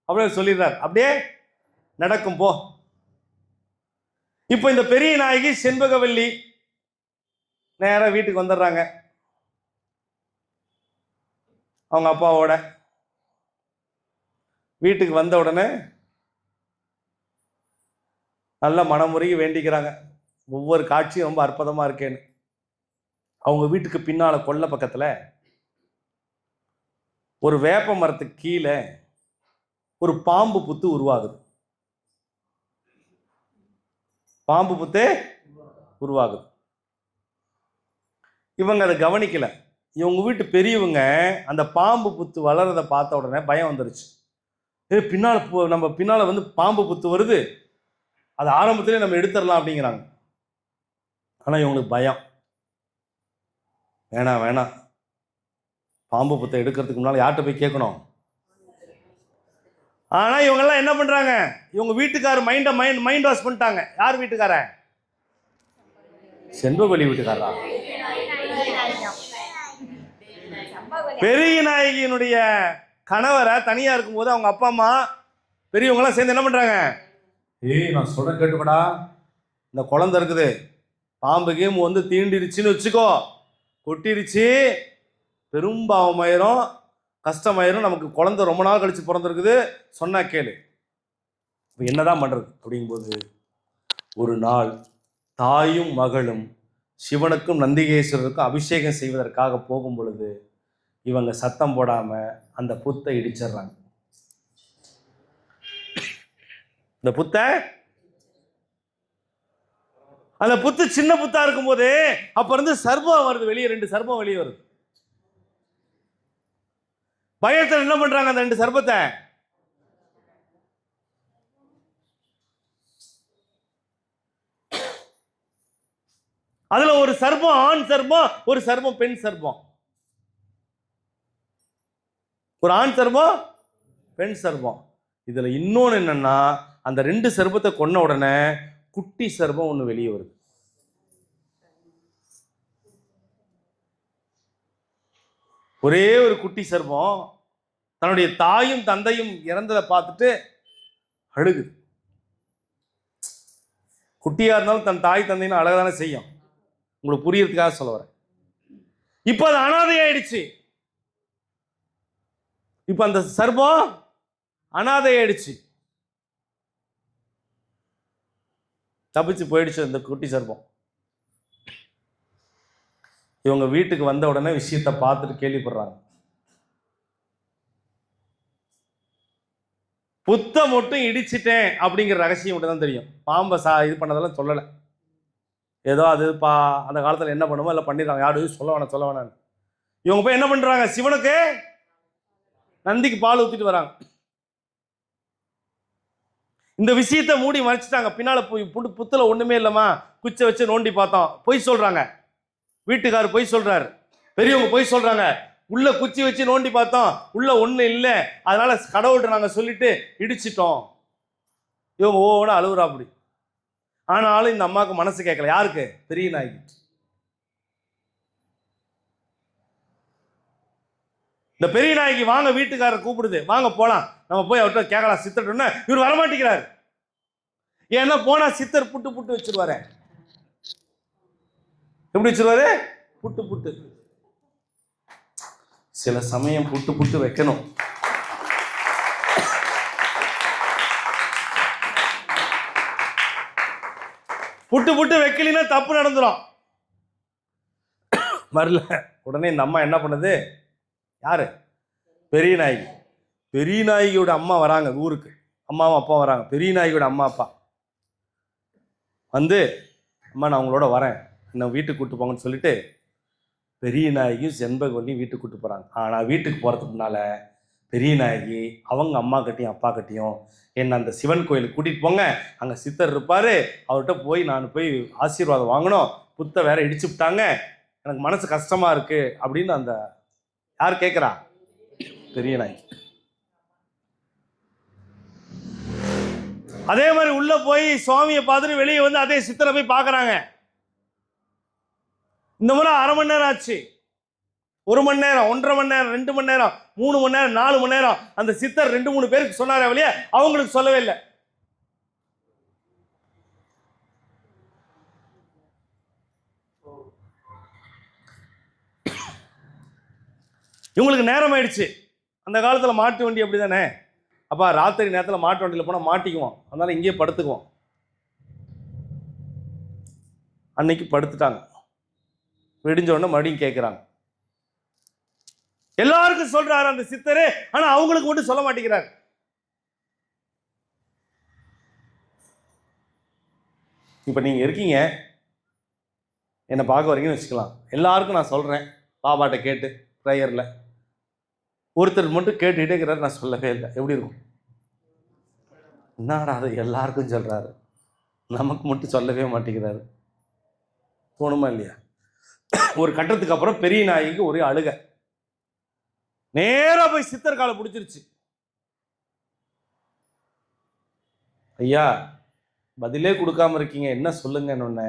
அப்படியே சொல்லிடுறார். அப்படியே நடக்கும் போ. இப்போ இந்த பெரிய நாயகி செண்பகவல்லி நேரா வீட்டுக்கு வந்துடுறாங்க அவங்க அப்பாவோட. வீட்டுக்கு வந்த உடனே நல்ல மனமுருகி வேண்டிக்கிறாங்க. ஒவ்வொரு காட்சியும் ரொம்ப அற்புதமா இருக்கேன்னு. அவங்க வீட்டுக்கு பின்னால கொல்லை பக்கத்துல ஒரு வேப்ப மரத்துக்கு கீழே ஒரு பாம்பு புத்து உருவாகுது. பாம்பு புத்தே உருவாகுது. இவங்க அதை கவனிக்கல. இவங்க வீட்டு பெரியவங்க அந்த பாம்பு புத்து வளர்றதை பார்த்த உடனே பயம் வந்துருச்சு. நம்ம பின்னால வந்து பாம்பு புத்து வருது, அது ஆரம்பத்திலே நம்ம எடுத்துடலாம் அப்படிங்கிறாங்க. ஆனா இவங்களுக்கு பயம். வேணாம் வேணாம், பாம்பு புத்தை எடுக்கிறதுக்கு முன்னால யார்கிட்ட போய் கேட்கணும். ஆனா இவங்கெல்லாம் என்ன பண்றாங்க? இவங்க வீட்டுக்காரர் மைண்ட் வாஷ் பண்ணிட்டாங்க. யார் வீட்டுக்கார? செண்பகவல்லி வீட்டுக்காரா? பெரிய நாயகியினுடைய கணவரை தனியா இருக்கும்போது அவங்க அப்பா அம்மா பெரியவங்க எல்லாம் சேர்ந்து என்ன பண்றாங்க? நான் சொல்ற கேட்டுக்கடா, இந்த குழந்தை இருக்குது, பாம்பு கேம் வந்து தீண்டிருச்சுன்னு வச்சுக்கோ, கொட்டிருச்சு, பெரும்பாவமாயிரும், கஷ்டமாயிரும், நமக்கு குழந்தை ரொம்ப நாள் கழிச்சு பிறந்திருக்குது, சொன்னா கேளு. இப்போ என்னதான் பண்றது அப்படிங்கும்போது ஒரு நாள் தாயும் மகளும் சிவனுக்கும் நந்திகேஸ்வரருக்கும் அபிஷேகம் செய்வதற்காக போகும் பொழுது இவங்க சத்தம் போடாம அந்த புத்தை இடிச்சிடுறாங்க. இந்த புத்தை, அந்த புத்து சின்ன புத்தா இருக்கும் போது அப்ப இருந்து சர்பம் வருது வெளியே, 2 சர்பம் வெளியே வருது. பயத்தில் என்ன பண்றாங்க? அந்த 2 சர்பத்தை அதுல ஒரு சர்பம் ஆண் சர்பம், ஒரு சர்பம் பெண் சர்பம். ஒரு ஆண் சர்பம், பெண் சர்பம். இதுல இன்னொன்னு என்னன்னா, அந்த 2 சர்பத்தை கொன்ன உடனே குட்டி சர்பம் ஒண்ணு வெளியே வருது. ஒரே ஒரு குட்டி சர்பம் தன்னுடைய தாயும் தந்தையும் இறந்ததை பார்த்துட்டு அழுகுது. குட்டியா இருந்தாலும் தன் தாய் தந்தைன்னு அழகாதானே செய்யும். உங்களுக்கு புரியறதுக்காக சொல்ல வரேன். இப்ப அது அனாதை ஆயிடுச்சு. இப்ப அந்த சர்ப்பம் அனாதை ஆயிடுச்சு, தப்பிச்சு போயிடுச்சு அந்த குட்டி சர்ப்பம். இவங்க வீட்டுக்கு வந்த உடனே விஷயத்தை பார்த்துட்டு கேள்விப்படுறாங்க. புத்த மட்டும் இடிச்சிட்டேன் அப்படிங்கிற ரகசியம் மட்டும் தான் தெரியும். பாம்பை இது பண்ணதெல்லாம் சொல்லலை. ஏதோ அது அந்த காலத்தில் என்ன பண்ணுமோ எல்லாம் பண்ணிடுறாங்க. யாரும் சொல்ல வேணாம். இவங்க போய் என்ன பண்றாங்க, சிவனுக்கு நந்திக்கு பால் ஊத்திட்டு வராங்க. இந்த விஷயத்தை மூடி மறைச்சிட்டாங்க. பின்னால புத்துல ஒண்ணுமே இல்லமா, குச்சை வச்சு நோண்டி பார்த்தோம். பொய் சொல்றாங்க, வீட்டுக்காரர் பொய் சொல்றாரு, பெரியவங்க பொய் சொல்றாங்க. உள்ள குச்சி வச்சு நோண்டி பார்த்தோம், உள்ள ஒண்ணு இல்லை, அதனால கடவுள்கிட்ட நாங்க சொல்லிட்டு இடிச்சிட்டோம். இவங்க ஓட அழுகுறா அப்படி. ஆனாலும் இந்த அம்மாவுக்கு மனசு கேட்கல. யாருக்கு? பெரிய நாய்க்கு. இந்த பெரிய நாய்க்கு வாங்க, வீட்டுக்காரர் கூப்பிடுது, வாங்க போலாம், நம்ம போய் அவர்கிட்ட கேட்கலாம் சித்தர்ன்னு. இவர் வரமாட்டேங்கிறார். ஏன்னா போனா சித்தர் புட்டு வச்சிருவாரு. எப்படி வச்சிருவாரு? புட்டு. சில சமயம் புட்டு வைக்கணும். புட்டு வைக்கலினா தப்பு நடந்துடும். வரல. உடனே இந்த அம்மா என்ன பண்ணுது? யாரு? பெரிய நாயகி. பெரிய நாயகியோட அம்மா வராங்க ஊருக்கு. அம்மாவும் அப்பா வராங்க. பெரிய நாயகியோட அம்மா அப்பா வந்து, அம்மா நான் உங்களோட வரேன், என்ன வீட்டுக்கு கூப்பிட்டு போங்கன்னு சொல்லிட்டு பெரிய நாயகியும் செண்பகவல்லியும் வீட்டுக்கு கூப்பிட்டு போகிறாங்க. ஆனால் வீட்டுக்கு போகிறதுக்கு முன்னால் பெரிய நாயகி அவங்க அம்மா கிட்டையும் அப்பா கிட்டையும் என்னை அந்த சிவன் கோயிலுக்கு கூட்டிகிட்டு போங்க, அங்கே சித்தர் இருப்பார், அவர்கிட்ட போய் நான் போய் ஆசீர்வாதம் வாங்கணும், புத்தை வேற இடிச்சு விட்டாங்க, எனக்கு மனசு கஷ்டமாக இருக்குது அப்படின்னு அந்த யார் கேட்குறா? பெரிய நாயகி. அதே மாதிரி உள்ள போய் சுவாமியை பார்த்துட்டு வெளியே வந்து அதே சித்தரை போய் பார்க்குறாங்க. இந்த முறை 1/2 மணி நேரம் ஆச்சு. 1 மணி நேரம், 1.5 மணி நேரம், 2 மணி நேரம், 3 மணி நேரம், 4 மணி நேரம் அந்த சித்தர் 2-3 பேருக்கு சொன்னாரே வழியா அவங்களுக்கு சொல்லவே இல்லை. இவங்களுக்கு நேரம் ஆயிடுச்சு. அந்த காலத்தில் மாட்டு வண்டி அப்படி தானே, அப்பா ராத்திரி நேரத்தில் மாட்டு வண்டியில் போனால் மாட்டிக்குவோம், அதனால இங்கேயே படுத்துக்குவோம். அன்னைக்கு படுத்துட்டாங்க. விடிஞ்ச உடனே மறுபடியும் கேட்குறாங்க. எல்லாருக்கும் சொல்றாரு அந்த சித்தரே, ஆனா அவங்களுக்கு மட்டும் சொல்ல மாட்டேங்கிறார். இப்ப நீங்க இருக்கீங்க, என்னை பார்க்க வரீங்கன்னு வச்சுக்கலாம். எல்லாருக்கும் நான் சொல்றேன் பாபாட்ட கேட்டு ப்ரேயர்ல. ஒருத்தர் மட்டும் கேட்டுக்கிட்டே இருக்கிறாரு, நான் சொல்லவே இல்லை. எப்படி இருக்கும்? என்னடா அது எல்லாருக்கும் சொல்றாரு, நமக்கு மட்டும் சொல்லவே மாட்டேங்கிறாரு, தோணுமா இல்லையா? ஒரு கட்டத்துக்கு அப்புறம் பெரிய நாய்க்கு ஒரே அழுக. நேரா போய் சித்தர் காலை பிடிச்சிருச்சு. ஐயா பதிலே கொடுக்காம இருக்கீங்க, என்ன சொல்லுங்கன்னு.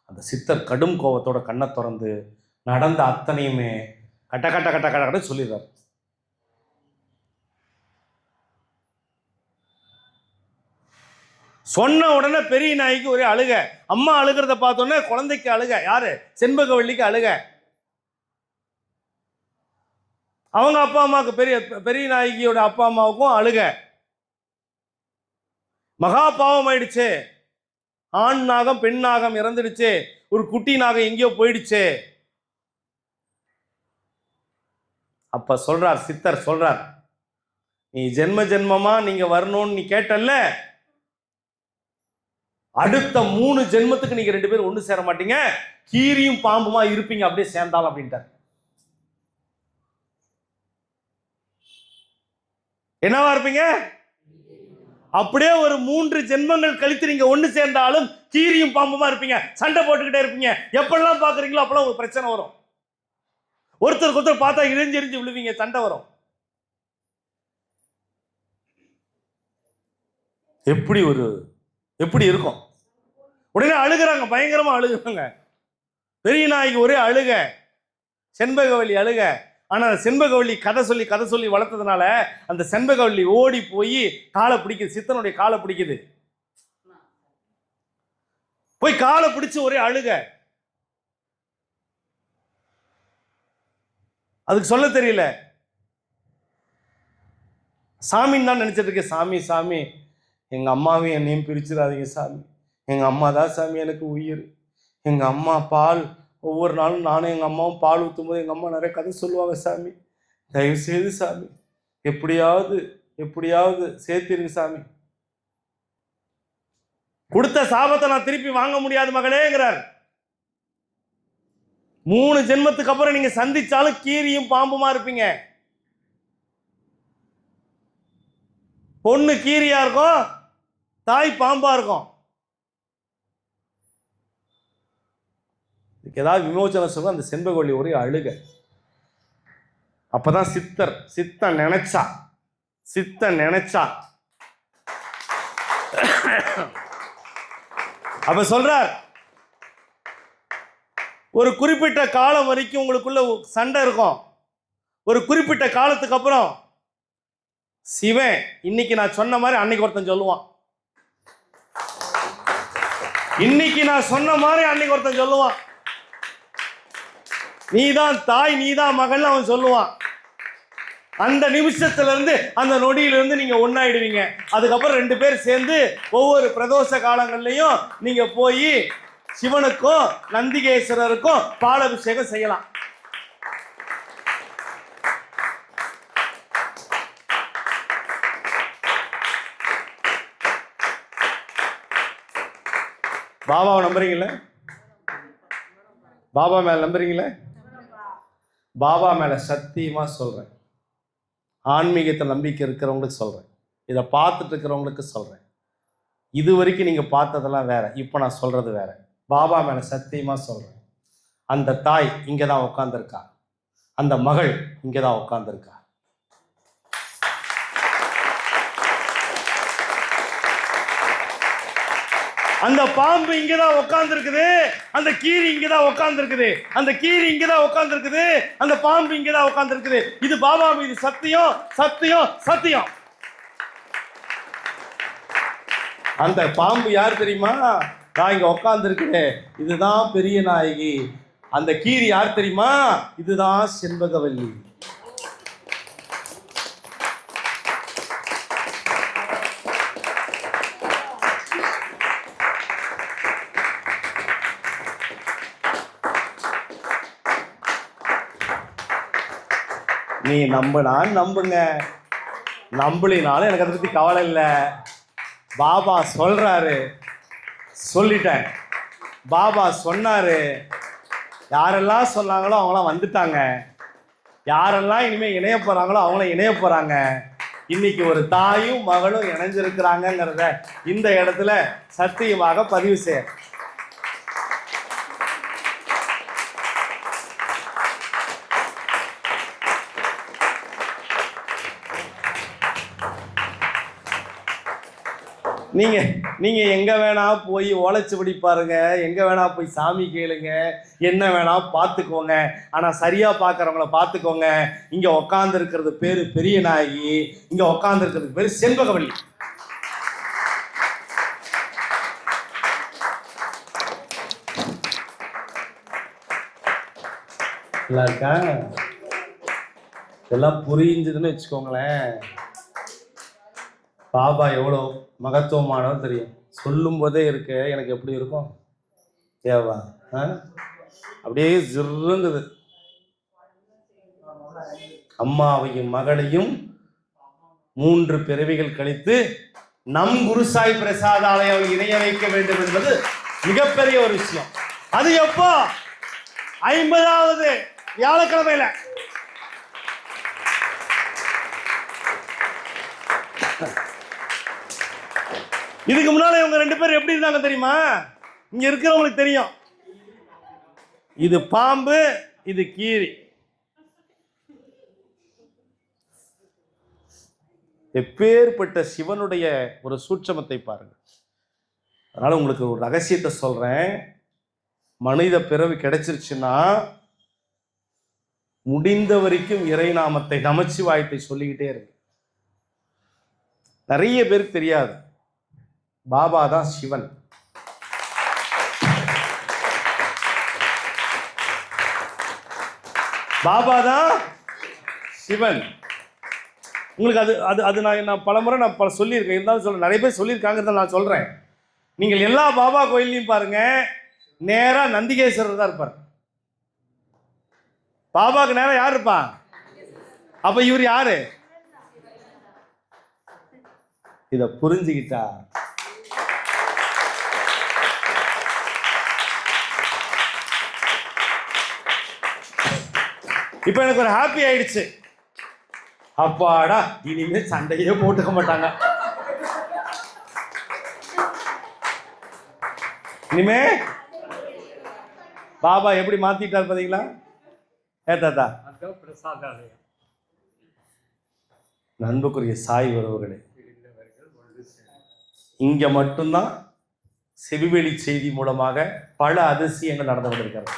அந்த சித்தர் கடும் கோபத்தோட கண்ணை திறந்து நடந்த அத்தனையுமே கட்ட கட்ட கட்ட கட்ட சொல்லிடுறாரு. சொன்ன உடனே பெரிய நாய்க்கு ஒரே அழுக. அம்மா அழுகிறத பார்த்தோன்னே குழந்தைக்கு அழுக. யாரு? செண்பகவல்லிக்கு அழுக. அவங்க அப்பா அம்மாவுக்கு, பெரிய நாயகியோட அப்பா அம்மாவுக்கும் அழுக. மகா பாவம் ஆயிடுச்சு. ஆண் நாகம் பெண் நாகம் இறந்துடுச்சு, ஒரு குட்டி நாகம் எங்கேயோ போயிடுச்சு. அப்ப சொல்றார் சித்தர், சொல்றார், நீ ஜென்ம ஜென்மமா நீங்க வரணும்னு நீ கேட்டல்ல, அடுத்த 3 ஜென்மத்துக்கு நீங்க 2 பேரும் ஒண்ணு சேர மாட்டீங்க, கீரியும் பாம்புமா இருப்பீங்க, அப்படியே சேர்ந்தாலும் அப்படின்ட்டார். என்னவா இருப்பீங்க? அப்படியே ஒரு 3 ஜென்மங்கள் கழித்து நீங்க ஒண்ணு சேர்ந்தாலும் கீரியும் பாம்புமா இருப்பீங்க, சண்டை போட்டுக்கிட்டே இருப்பீங்க. எப்பெல்லாம் பாக்குறீங்களோ அப்பெல்லாம் ஒரு பிரச்சனை வரும். ஒருத்தருக்கு ஒருத்தர் பார்த்தா இழிஞ்செறிஞ்சு விழுவீங்க, சண்டை வரும். எப்படி இருக்கும்? உடனே அழுகிறாங்க, பயங்கரமா அழுகிறாங்க. பெரிய நாய்க்கு ஒரே அழுக, செண்பகவல்லி அழுக. ஆனா செண்பகவல்லி கதை சொல்லி வளர்த்ததுனால அந்த செண்பகவல்லி ஓடி போய் காலை பிடிக்குது, சித்தனுடைய காலை பிடிக்குது. போய் காலை பிடிச்சு ஒரே அழுக. அதுக்கு சொல்ல தெரியல. சாமின்னு தான் நினச்சிட்டு இருக்கேன். சாமி சாமி எங்கள் அம்மாவையும் என்னையும் பிரிச்சிடாதீங்க சாமி, எங்கள் அம்மா தான் சாமி எனக்கு உயிர். எங்கள் அம்மா பால் ஒவ்வொரு நாளும் நானும் எங்கள் அம்மாவும் பால் ஊற்றும் போது எங்கள் அம்மா நிறைய கதை சொல்லுவாங்க சாமி, தயவுசெய்து சாமி எப்படியாவது சேர்த்திருங்க சாமி. கொடுத்த சாபத்தை நான் திருப்பி வாங்க முடியாது மகனேங்கிறார். 3 ஜென்மத்துக்கு அப்புறம் நீங்க சந்திச்சாலும் கீரியும் பாம்புமா இருப்பீங்க. பொண்ணு கீரியா இருக்கும், தாய் பாம்பா இருக்கும். இதுக்கு ஏதாவது விமோச்சனம் சொல்ல அந்த செண்பகவல்லி ஒரே அழுக. அப்பதான் சித்தன் நினைச்சா அப்ப சொல்றார், ஒரு குறிப்பிட்ட காலம் வரைக்கும் உங்களுக்குள்ள சண்டை இருக்கும். ஒரு குறிப்பிட்ட காலத்துக்கு அப்புறம் சிவன் இன்னைக்கு நான் சொன்ன மாதிரி அன்னைக்கு ஒருத்தன் சொல்லுவான், நீதான் தாய் நீதான் மகன் அவன் சொல்லுவான். அந்த நிமிஷத்துல இருந்து அந்த நொடியிலிருந்து நீங்க ஒன்னாயிடுவீங்க. அதுக்கப்புறம் 2 பேர் சேர்ந்து ஒவ்வொரு பிரதோஷ காலங்கள்லையும் நீங்க போய் சிவனுக்கும் நந்திகேஸ்வரருக்கும் பாலாபிஷேகம் செய்யலாம். பாபாவை நம்புறீங்களா? பாபா மேல நம்புறீங்களா? பாபா மேல சத்தியமா சொல்றேன், ஆன்மீகத்தை நம்பிக்கை இருக்கிறவங்களுக்கு சொல்றேன், இதை பார்த்துட்டு இருக்கிறவங்களுக்கு சொல்றேன். இது வரைக்கும் நீங்க பார்த்ததெல்லாம் வேற, இப்போ நான் சொல்றது வேற. பாபா மேல சத்தியமா சொல்றேன், அந்த தாய் இங்கதான் உட்கார்ந்துருக்கா, அந்த மகள் இங்கதான் உட்கார்ந்துருக்கா. அந்த பாம்பு இங்கதான் உட்கார்ந்து இருக்குது, அந்த கீரி இங்கதான் உட்கார்ந்து இருக்குது, அந்த கீரி இங்கதான் உட்கார்ந்து இருக்குது, அந்த பாம்பு இங்கதான் உட்கார்ந்து இருக்குது. இது பாபா மீது சத்தியம் சத்தியம் சத்தியம். அந்த பாம்பு யார் தெரியுமா? நான் இங்க உட்கார்ந்து இருக்கிறேன், இதுதான் பெரிய நாயகி. அந்த கீரி யார் தெரியுமா? இதுதான் செண்பகவல்லி. நீ நம்புனான்னு நம்புங்க, நம்பலினாலும் எனக்கு அதை பற்றி கவலை இல்லை. பாபா சொல்றாரு, சொல்லிட்டேன். பாபா சொன்னாரு, யாரெல்லாம் சொன்னாங்களோ அவங்களாம் வந்துட்டாங்க, யாரெல்லாம் இனிமேல் இணைய போறாங்களோ அவங்களும் இணைய போறாங்க. இன்னைக்கு ஒரு தாயும் மகளும் இணைஞ்சிருக்கிறாங்கிறத இந்த இடத்துல சத்தியமாக பதிவு செய்ய. நீங்க எங்க வேணா போய் ஓலைச்சுவடி பாருங்க, எங்க வேணா போய் சாமி கேளுங்க, என்ன வேணா பார்த்துக்கோங்க. ஆனா சரியா பார்க்கறவங்கள பார்த்துக்கோங்க. இங்க உட்கார்ந்து இருக்கிறது பேரு பெரிய நாயகி, இங்க உட்கார்ந்து இருக்கிறது பேரு செண்பகவல்லி. இருக்கா? இதெல்லாம் புரிஞ்சுதுன்னு வச்சுக்கோங்களேன், பாபா எவ்வளோ மகத்துவமானோ தெரியும். சொல்லும் போதே இருக்கு, எனக்கு எப்படி இருக்கும் ஏவா, அப்படியே ஜிருங்குது. அம்மாவையும் மகளையும் 3 பிறவிகள் கழித்து நம் குருசாய் பிரசாதாலயம் இணைய வைக்க வேண்டும் என்பது மிகப்பெரிய ஒரு விஷயம். அது எப்போ? 50வது வியாழக்கிழமையில. இதுக்கு முன்னால இவங்க 2 பேரும் எப்படி இருந்தாங்க தெரியுமா? இங்க இருக்கிறவங்களுக்கு தெரியும். இது பாம்பு, இது கீரி. எப்பேற்பட்ட சிவனுடைய ஒரு சூட்சமத்தை பாருங்க. அதனால உங்களுக்கு ஒரு ரகசியத்தை சொல்றேன். மனித பிறவி கிடைச்சிருச்சுன்னா முடிந்த வரைக்கும் இறைநாமத்தை நமச்சிவாயத்தை சொல்லிக்கிட்டே இருக்கு. நிறைய பேருக்கு தெரியாது, பாபா தான் சிவன். பாபா தான் சிவன். உங்களுக்கு அது அது அது நான் பலமுறை சொல்லியிருக்கேன், இருந்தாலும் சொல்கிறேன், நிறைய பேர் சொல்லியிருக்காங்கிறத நான் சொல்கிறேன். நீங்கள் எல்லா பாபா கோயிலையும் பாருங்க, நேராக நந்திகேஸ்வரர் தான் இருப்பார். பாபாவுக்கு நேரம் யார் இருப்பா? அப்ப இவர் யாரு? இத புரிஞ்சுக்கிட்டா இப்ப எனக்கு ஒரு ஹாப்பி ஆயிடுச்சு. அப்பாடா, இனிமே சண்டையே போட்டுக்க மாட்டாங்க. இனிமே பாபா எப்படி மாத்திட்டார் பாத்தீங்களா? ஏத்தாத்தா நண்புக்குரிய சாய் உறவுகளே, இங்க மட்டும்தான் செவிவெளி செய்தி மூலமாக பல அதிசயங்கள் நடந்து கொண்டிருக்கிறது.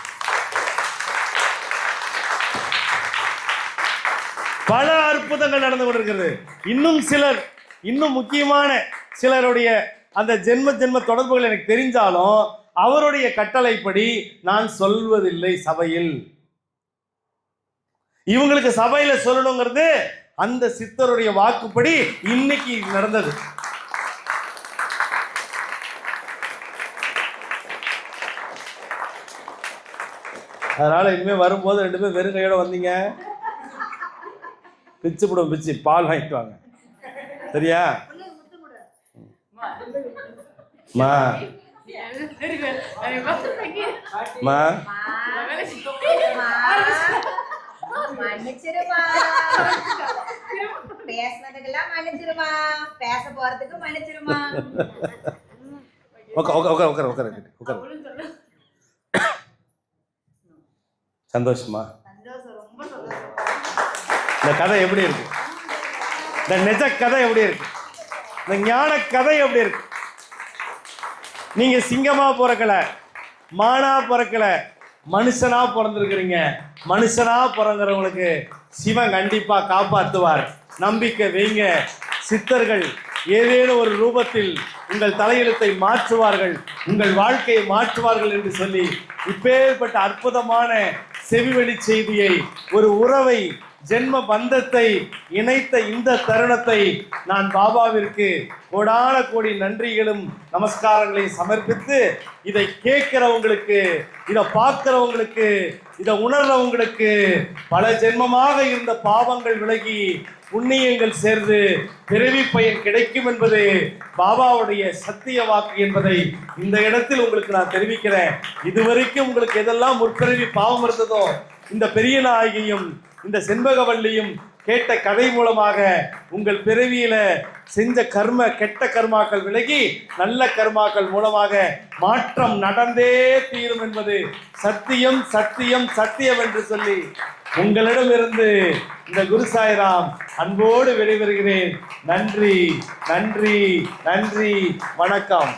பல அற்புதங்கள் நடந்து கொண்டிருக்கிறது. இன்னும் முக்கியமான சிலருடைய அந்த ஜென்ம தொடர்புகள் எனக்கு தெரிஞ்சாலும் அவருடைய கட்டளைப்படி நான் சொல்வதில்லை சபையில். இவங்களுக்கு சபையில சொல்லணுங்கிறது அந்த சித்தருடைய வாக்குப்படி இன்னைக்கு நடந்தது. அதனால இனிமே வரும்போது 2 பேரும் வெறும் கையோட வந்தீங்க, பிச்சு பால் வாங்கிட்டு வாங்க. சரியா? மா மா மன்னிச்சிருமா, பேசுனதுக்கெல்லாம் மன்னிச்சிருமா, பேச போறதுக்கு மன்னிச்சிருமா. சந்தோஷமா? ரொம்ப சந்தோஷம். இந்த கதை எப்படி இருக்கு? இந்த நிஜ கதை எப்படி இருக்கு? இந்த ஞான கதை எப்படி இருக்கு? நீங்க சிங்கமா பிறக்கல, மானா பிறக்கல, மனுஷனா பிறந்திருக்கிறீங்க. மனுஷனா பிறந்தவங்களுக்கு சிவன் கண்டிப்பா காப்பாற்றுவார். நம்பிக்கை வைங்க. சித்தர்கள் ஏதேனும் ஒரு ரூபத்தில் உங்கள் தலையெழுத்தை மாற்றுவார்கள், உங்கள் வாழ்க்கையை மாற்றுவார்கள் என்று சொல்லி இப்பேற்பட்ட அற்புதமான செவிவெளி செய்தியை, ஒரு உறவை, ஜென்ம பந்தத்தை இணைத்த இந்த தருணத்தை நான் பாபாவிற்கு கோடான கோடி நன்றிகளும் நமஸ்காரங்களையும் சமர்ப்பித்து, இதை கேட்கிறவங்களுக்கு, இதை பார்க்கிறவங்களுக்கு, இதை உணர்றவங்களுக்கு பல ஜென்மமாக இருந்த பாவங்கள் விலகி புண்ணியங்கள் சேர்ந்து பிறவி பயன் கிடைக்கும் என்பது பாபாவுடைய சத்திய வாக்கு என்பதை இந்த இடத்தில் உங்களுக்கு நான் தெரிவிக்கிறேன். இதுவரைக்கும் உங்களுக்கு எதெல்லாம் முற்பிறவி பாவம் இருந்ததோ, இந்த பெரிய நாயகியும் இந்த செண்பகவல்லியும் கேட்ட கதை மூலமாக உங்கள் பிறவியில செஞ்ச கெட்ட கர்மாக்கள் விலகி நல்ல கர்மாக்கள் மூலமாக மாற்றம் நடந்தே தீரும் என்பது சத்தியம் சத்தியம் சத்தியம் என்று சொல்லி உங்களிடமிருந்து இந்த குரு சாய்ராம் அன்போடு விடைபெறுகிறேன். நன்றி நன்றி நன்றி, வணக்கம்.